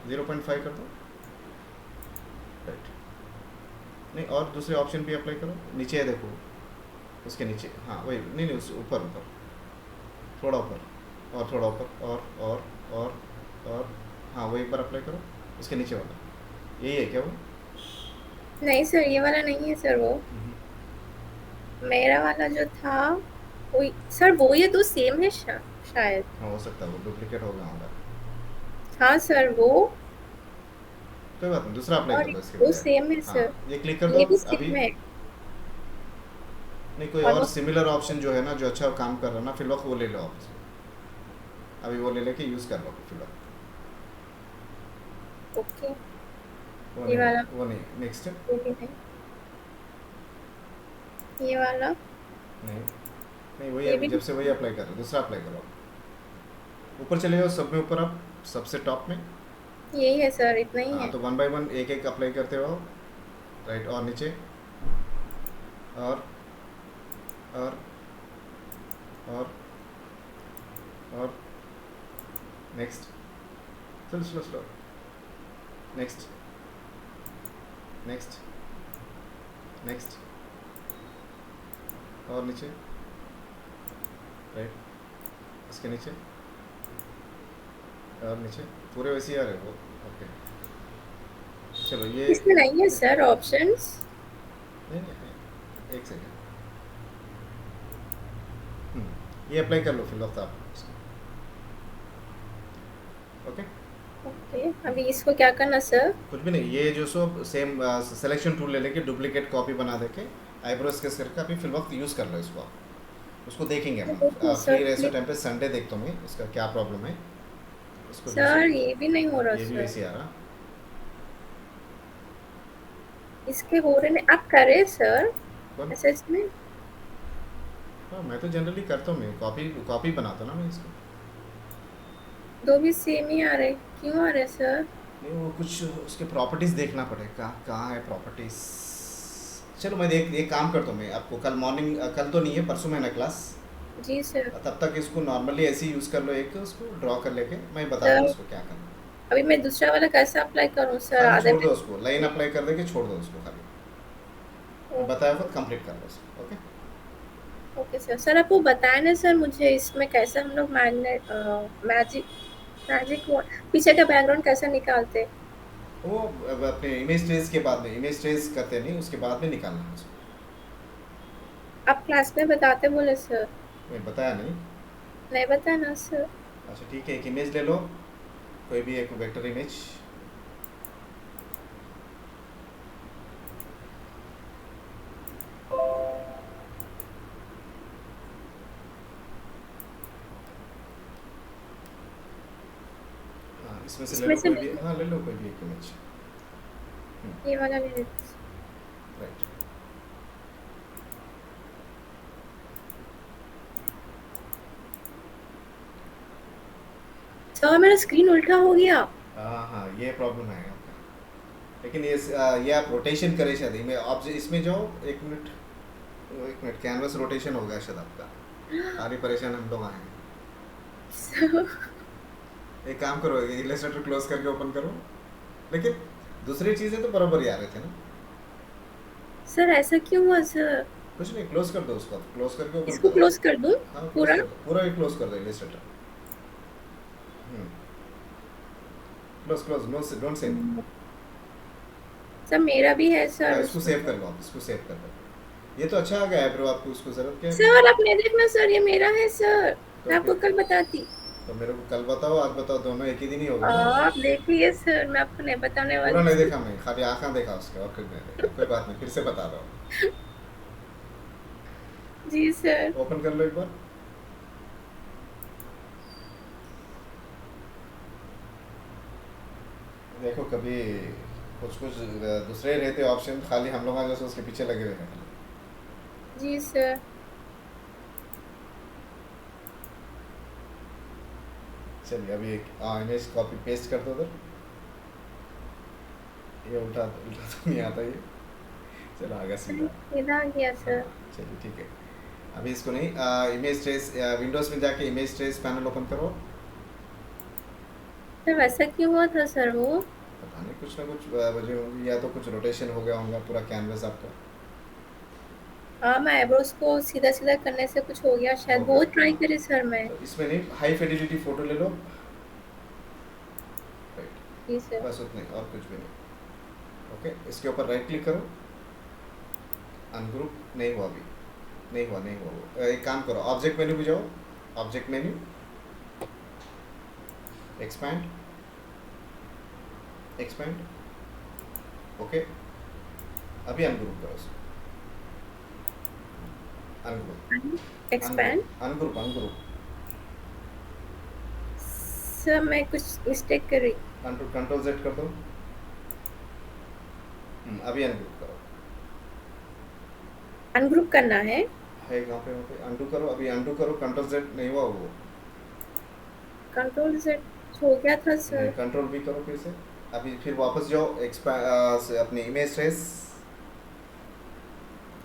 [SPEAKER 1] 0.5 कर दो, राइट। नहीं, और दूसरे ऑप्शन भी अप्लाई करो, नीचे है देखो, उसके नीचे, हाँ वही, नहीं नहीं, उससे ऊपर ऊपर, थोड़ा ऊपर, और थोड़ा ऊपर, और हाँ वो एक बार अप्लाई करो, उसके नीचे वाला, यही है क्या वो?
[SPEAKER 2] नहीं सर, ये वाला नहीं है सर, वो मेरा वाला जो था वो सर, वो ये दो सेम है शायद।
[SPEAKER 1] हाँ, हो सकता है वो डुप्लीकेट होगा होगा।
[SPEAKER 2] हाँ सर, वो
[SPEAKER 1] कोई बात नहीं, दूसरा अप्लाई
[SPEAKER 2] और
[SPEAKER 1] कर दो इसके
[SPEAKER 2] वो
[SPEAKER 1] बजाय।
[SPEAKER 2] सेम है
[SPEAKER 1] हाँ,
[SPEAKER 2] सर।
[SPEAKER 1] ये क्लिक कर
[SPEAKER 2] ये
[SPEAKER 1] दो
[SPEAKER 2] भी
[SPEAKER 1] अभी।
[SPEAKER 2] सेम है।
[SPEAKER 1] नहीं, कोई
[SPEAKER 2] और
[SPEAKER 1] और
[SPEAKER 2] वो
[SPEAKER 1] सिमिलर ऑप्शन जो है ना, जो अच्छा काम कर रहा है ना फिल वक्त, वो ले लो आप इसको। अभी वो ले लेके यूज़ कर लो फिल वक्त।
[SPEAKER 2] ओके,
[SPEAKER 1] वो
[SPEAKER 2] ये
[SPEAKER 1] नहीं,
[SPEAKER 2] वाला
[SPEAKER 1] वो नहीं, नेक्स्ट।
[SPEAKER 2] ये भी नहीं, ये वाला
[SPEAKER 1] नहीं नहीं, वही
[SPEAKER 2] ये
[SPEAKER 1] अभी
[SPEAKER 2] भी
[SPEAKER 1] जब से वही अप्लाई कर रहे हो, दूसरा अप्लाई करो। ऊपर चले जाओ, सब में ऊपर, आप सबसे टॉप में।
[SPEAKER 2] यही है सर, इतना ही
[SPEAKER 1] हाँ,
[SPEAKER 2] है।
[SPEAKER 1] तो वन बाय वन एक एक अप्लाई करते हो, राइट, और नीचे, और और और और नेक्स्ट, चलो slow slow, next next next, और नीचे, राइट, इसके नीचे, और नीचे, पूरे वैसे ही आ रहे हो, ओके। चलो ये,
[SPEAKER 2] इसमें नहीं है सर ऑप्शंस।
[SPEAKER 1] नहीं नहीं, एक सेकेंड, ये अप्लाई कर लो फिल वक्त आप, ओके।
[SPEAKER 2] ओके, अभी इसको क्या करना सर?
[SPEAKER 1] कुछ भी नहीं, ये जो सो सेम सिलेक्शन टूल ले लेके डुप्लीकेट कॉपी बना देके आईब्रोज के करके अभी फिल वक्त यूज़ कर लो इसको आप। उसको देखेंगे हम
[SPEAKER 2] देखो सर,
[SPEAKER 1] फ्री रहते टाइम पे, संडे देखता हूँ मैं इसका क्या प्रॉब्लम है, इसको
[SPEAKER 2] सर ये भी नहीं हो रहा
[SPEAKER 1] ये भी
[SPEAKER 2] सर।
[SPEAKER 1] वैसे ही आ रहा।
[SPEAKER 2] इसके हो रहे नहीं, आप करे सर
[SPEAKER 1] कौन?
[SPEAKER 2] एसएच में?
[SPEAKER 1] हाँ, मैं तो जनरली करता हूँ, मैं कॉपी कॉपी बनाता हूँ ना मैं इसको।
[SPEAKER 2] दो भी सेम ही आ रहे, क्यों आ रहे सर?
[SPEAKER 1] नहीं, वो कुछ उसके प्रॉपर्टीज़ देखना पड़ेगा, कहाँ है प्रॉपर्टीज़। चलो मैं एक काम करता हूँ, मैं आपको कल मॉर्निंग, कल तो नहीं है, परसों में ना क्लास,
[SPEAKER 2] जी सर।
[SPEAKER 1] तब तक इसको नॉर्मली ऐसे ही यूज़ कर लो, एक उसको ड्रॉ कर लेके मैं बता
[SPEAKER 2] सर
[SPEAKER 1] दूँ उसको क्या करना।
[SPEAKER 2] अभी मैं दूसरा वाला कैसे अप्लाई करूँ सर?
[SPEAKER 1] खाली
[SPEAKER 2] आधे
[SPEAKER 1] छोड़ दो उसको, लाइन अप्लाई कर देके छोड़ दो उसको, खाली
[SPEAKER 2] में
[SPEAKER 1] बताया खुद कंप्लीट कर लो उसको, ओके।
[SPEAKER 2] Okay sir. सर आप वो बताए ना सर मुझे, इसमें कैसे हम लोग मैग्नेट मैजिक मैजिक पीछे का बैकग्राउंड कैसे निकालते?
[SPEAKER 1] वो अब अपने इमेज ट्रेस के बाद में, इमेज ट्रेस करते नहीं, उसके बाद में निकालना है उसको।
[SPEAKER 2] आप क्लास में बताते बोले सर,
[SPEAKER 1] मैं बताया नहीं।
[SPEAKER 2] नहीं बताया ना सर।
[SPEAKER 1] अच्छा ठीक है, एक इमेज ले लो, कोई भी एक वेक्टर इमेज, इसमें से ले लो कोई भी, हाँ ले लो कोई भी एक इमेज,
[SPEAKER 2] ये वाला ले लेते।
[SPEAKER 1] राइट।
[SPEAKER 2] सर मेरा स्क्रीन उल्टा हो गया।
[SPEAKER 1] हाँ, ये प्रॉब्लम है आपका, लेकिन ये आप रोटेशन करें शायद, मैं आप इसमें जाओ, एक मिनट कैनवस रोटेशन होगा शायद आपका, सारी परेशान हम लोग आए हैं। एक काम करो, इलस्ट्रेटर क्लोज करके ओपन करो, लेकिन दूसरी चीज़ें तो बराबर ही आ रहे थे ना।
[SPEAKER 2] सर ऐसा क्यों हुआ सर?
[SPEAKER 1] कुछ नहीं, क्लोज कर दो उसको, क्लोज करके ओपन
[SPEAKER 2] इसको
[SPEAKER 1] करो।
[SPEAKER 2] क्लोज कर दूं
[SPEAKER 1] हाँ,
[SPEAKER 2] पूरा?
[SPEAKER 1] पूरा ही क्लोज कर दो इलस्ट्रेटर, क्लोज, नो से डोंट सेव।
[SPEAKER 2] सर मेरा भी है सर।
[SPEAKER 1] इसको सेव कर लो आप, इसको सेव कर लो। ये तो अच्छा आ गया है ब्रो, आपको उसको जरूरत क्या है?
[SPEAKER 2] सर आप नहीं देखना सर, ये मेरा है सर,
[SPEAKER 1] तो
[SPEAKER 2] मैं आपको कल बताती।
[SPEAKER 1] तो मेरे को कल बताओ, आज बताओ, दोनों एक ही दिन ही होगा ना?
[SPEAKER 2] आप देखिए सर, मैं आपको नहीं बताने
[SPEAKER 1] पूरा
[SPEAKER 2] वाली।
[SPEAKER 1] नहीं देखा मैं, खाली आँखा देखा उसके, और कुछ नहीं देखा। कोई बात नहीं, फिर से बता दो,
[SPEAKER 2] जी सर।
[SPEAKER 1] ओपन कर लो एक बार। देखो कभी कुछ कुछ दूसरे रहते ऑप्शन, खाली हम लोग जो उसके पीछे लगे हुए हैं।
[SPEAKER 2] जी सर।
[SPEAKER 1] चलिए अभी एक इमेज कॉपी पेस्ट कर दो उधर। ये उल्टा उल्टा तो नहीं आता ये, चलो आगे सीधा।
[SPEAKER 2] सीधा आ गया सर।
[SPEAKER 1] हाँ, चलिए ठीक है। अभी इसको नहीं, इमेज ट्रेस विंडोज में जाके इमेज ट्रेस पैनल ओपन करो।
[SPEAKER 2] सर वैसा क्यों हुआ था सर वो?
[SPEAKER 1] पता नहीं कुछ ना कुछ वजह होगी, या तो कुछ रोटेशन हो गया होगा पूरा कैनवस आपका।
[SPEAKER 2] हाँ, मैं आईब्रोज को सीधा सीधा करने से कुछ हो गया शायद,
[SPEAKER 1] हो
[SPEAKER 2] बहुत
[SPEAKER 1] गया,
[SPEAKER 2] ट्राई
[SPEAKER 1] हाँ।
[SPEAKER 2] करी सर मैं।
[SPEAKER 1] तो इसमें नहीं, हाई फिडिलिटी फोटो ले लो। राइट,
[SPEAKER 2] जी सर।
[SPEAKER 1] बस उतना ही, और कुछ भी नहीं। ओके, इसके ऊपर राइट क्लिक करो। अनग्रुप नहीं हुआ अभी, नहीं हुआ नहीं हुआ वो। एक काम करो, ऑब्जेक्ट मेन्यू पे जाओ। Object menu, expand, expand. Okay, अभी अनग्रुप करो उसको। Ungroup,
[SPEAKER 2] expand.
[SPEAKER 1] Ungroup, ungroup.
[SPEAKER 2] Sir मैं कुछ मिस्टेक कर रही।
[SPEAKER 1] कंट्रोल जेड कर दो। अभी अनग्रुप करो।
[SPEAKER 2] अनग्रुप करना है।
[SPEAKER 1] कहाँ पे अनडू करो, अभी अनडू करो, कंट्रोल जेड नहीं हुआ वो।
[SPEAKER 2] कंट्रोल Z हो गया था सर।
[SPEAKER 1] कंट्रोल भी करो फिर से। अभी फिर वापस जाओ अपनी इमेज ट्रेस।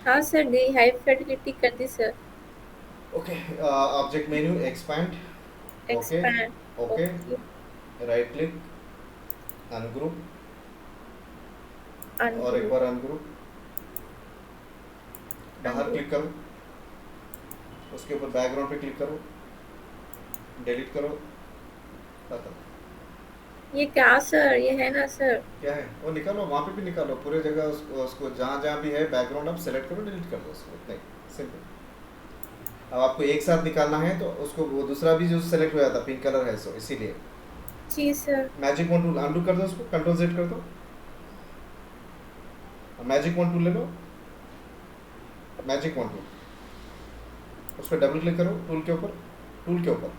[SPEAKER 2] हाँ सर, दी हाई फिडिलिटी कर दी sir.
[SPEAKER 1] Okay, object menu, expand. Okay,
[SPEAKER 2] expand.
[SPEAKER 1] Okay,
[SPEAKER 2] okay.
[SPEAKER 1] Right click, ungroup, और एक
[SPEAKER 2] अनग्रुप।
[SPEAKER 1] बार अनग्रुप। बाहर
[SPEAKER 2] Ungroup।
[SPEAKER 1] क्लिक करो, उसके ऊपर बैकग्राउंड पे क्लिक करो, डिलीट करो, खत्म।
[SPEAKER 2] ये क्या सर, ये है ना सर?
[SPEAKER 1] क्या है वो, निकालो वहाँ पे भी निकालो, पूरे जगह उसको जहाँ जहाँ भी है बैकग्राउंड आप सेलेक्ट करो, डिलीट कर दो उसको, इतना ही सिंपल। अब आपको एक साथ निकालना है तो उसको, वो दूसरा भी जो सेलेक्ट हुआ था पिंक कलर है सो इसीलिए।
[SPEAKER 2] जी sir.
[SPEAKER 1] Magic wand tool undo कर दो उसको, कंट्रोल जेड कर दो। मैजिक वन टूल ले लो, मैजिक वन टूल, उस पर डबल क्लिक करो, टूल के ऊपर, टूल के ऊपर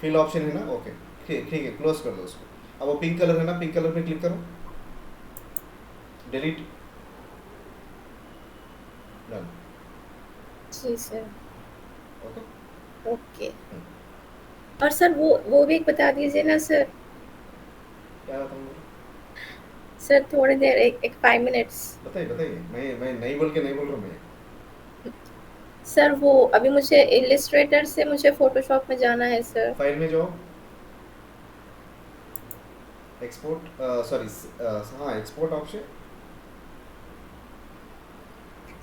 [SPEAKER 1] फिल ऑप्शन है ना, ओके ठीक ठीक है, क्लोज कर दो उसको। अब वो पिंक कलर है ना, पिंक कलर पे क्लिक करो, डिलीट, डन।
[SPEAKER 2] जी सर।
[SPEAKER 1] Okay,
[SPEAKER 2] okay. और सर वो भी एक बता दीजिए ना सर।
[SPEAKER 1] क्या बताऊँ?
[SPEAKER 2] सर थोड़ी देर, एक 5 मिनट्स।
[SPEAKER 1] बताइए बताइए, मैं नहीं बोल के नहीं बोल रहा हूँ मैं।
[SPEAKER 2] सर वो अभी मुझे इलिस्ट्रेटर से मुझे फोटोशॉप में जाना है सर।
[SPEAKER 1] फाइल में जाओ, एक्सपोर्ट, सॉरी, हाँ export option.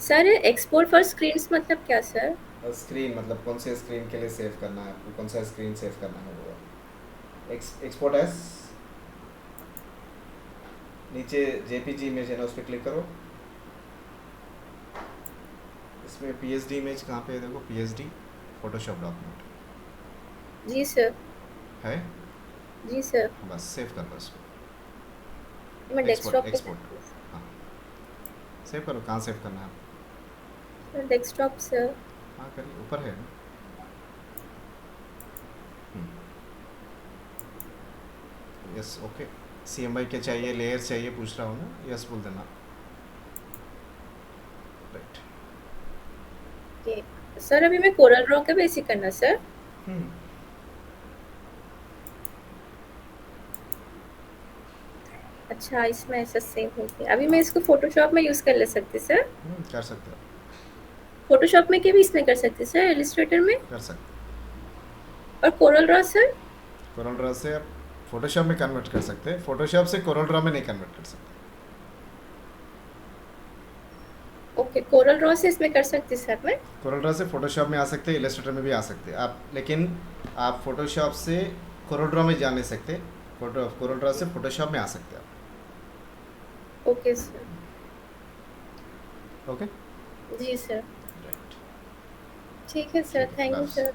[SPEAKER 2] Sir export for screens मतलब क्या सर?
[SPEAKER 1] स्क्रीन मतलब कौन से स्क्रीन के लिए सेव करना है आपको, कौन सा स्क्रीन सेव करना है वो। एक्सपोर्ट एज, नीचे जेपीजी इमेज है ना, उस पर क्लिक करो। इसमें पीएसडी इमेज कहाँ पे है, देखो पीएसडी फोटोशॉप डॉक्यूमेंट
[SPEAKER 2] जी सर।
[SPEAKER 1] है।
[SPEAKER 2] जी सर।
[SPEAKER 1] बस सेव कर दो इसको,
[SPEAKER 2] मैं
[SPEAKER 1] एक्सपोर्ट
[SPEAKER 2] डेस्कटॉप पे।
[SPEAKER 1] एक्सपोर्ट, हाँ सेव करो। कहाँ सेव करना है आपको?
[SPEAKER 2] Sir desktop sir.
[SPEAKER 1] हाँ करिए, ऊपर है। Yes, okay. CMY के चाहिए, लेयर चाहिए, पूछ रहा हूँ ना, यस बोल देना। राइट।
[SPEAKER 2] ओके सर, अभी मैं कोरल ड्रॉ का बेसिक करना सर। अच्छा, इसमें ऐसा सेव हो गया। अभी मैं इसको फोटोशॉप में यूज़ कर ले सकती सर?
[SPEAKER 1] कर सकते हो,
[SPEAKER 2] फोटोशॉप में के भी इसमें कर सकती सर, इलिस्ट्रेटर में?
[SPEAKER 1] कर सकते।
[SPEAKER 2] और Corel Draw sir?
[SPEAKER 1] Corel Draw से आप फोटोशॉप में कन्वर्ट कर सकते हैं, फोटोशॉप से कोरल ड्रॉ में नहीं कन्वर्ट कर सकते।
[SPEAKER 2] ओके, कोरल ड्रॉ से इसमें कर सकती सर मैं?
[SPEAKER 1] कोरल ड्रॉ से फोटोशॉप में आ सकते हैं, इलस्ट्रेटर में भी आ सकते हैं आप, लेकिन आप फोटोशॉप से कोरल ड्रॉ में जा नहीं सकते, कोरल ड्रॉ से फोटोशॉप में आ सकते हैं आप।
[SPEAKER 2] Okay sir.
[SPEAKER 1] ओके,
[SPEAKER 2] जी सर।
[SPEAKER 1] राइट,
[SPEAKER 2] ठीक है सर, थैंक यू सर।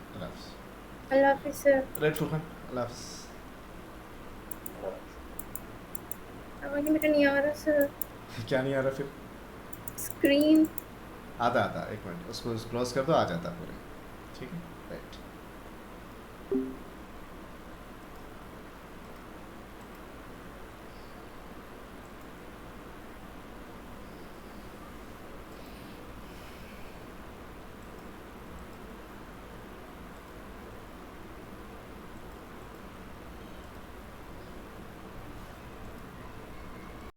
[SPEAKER 2] अल्लाह हाफिज़ सर।
[SPEAKER 1] राइट फुरकान, अल्लाह हाफ़िज़।
[SPEAKER 2] आगे मेरा नहीं आ रहा सर।
[SPEAKER 1] क्या नहीं आ रहा फिर?
[SPEAKER 2] स्क्रीन।
[SPEAKER 1] आता एक मिनट, उसको क्लोज कर दो, आ जाता पूरे। ठीक है, राइट।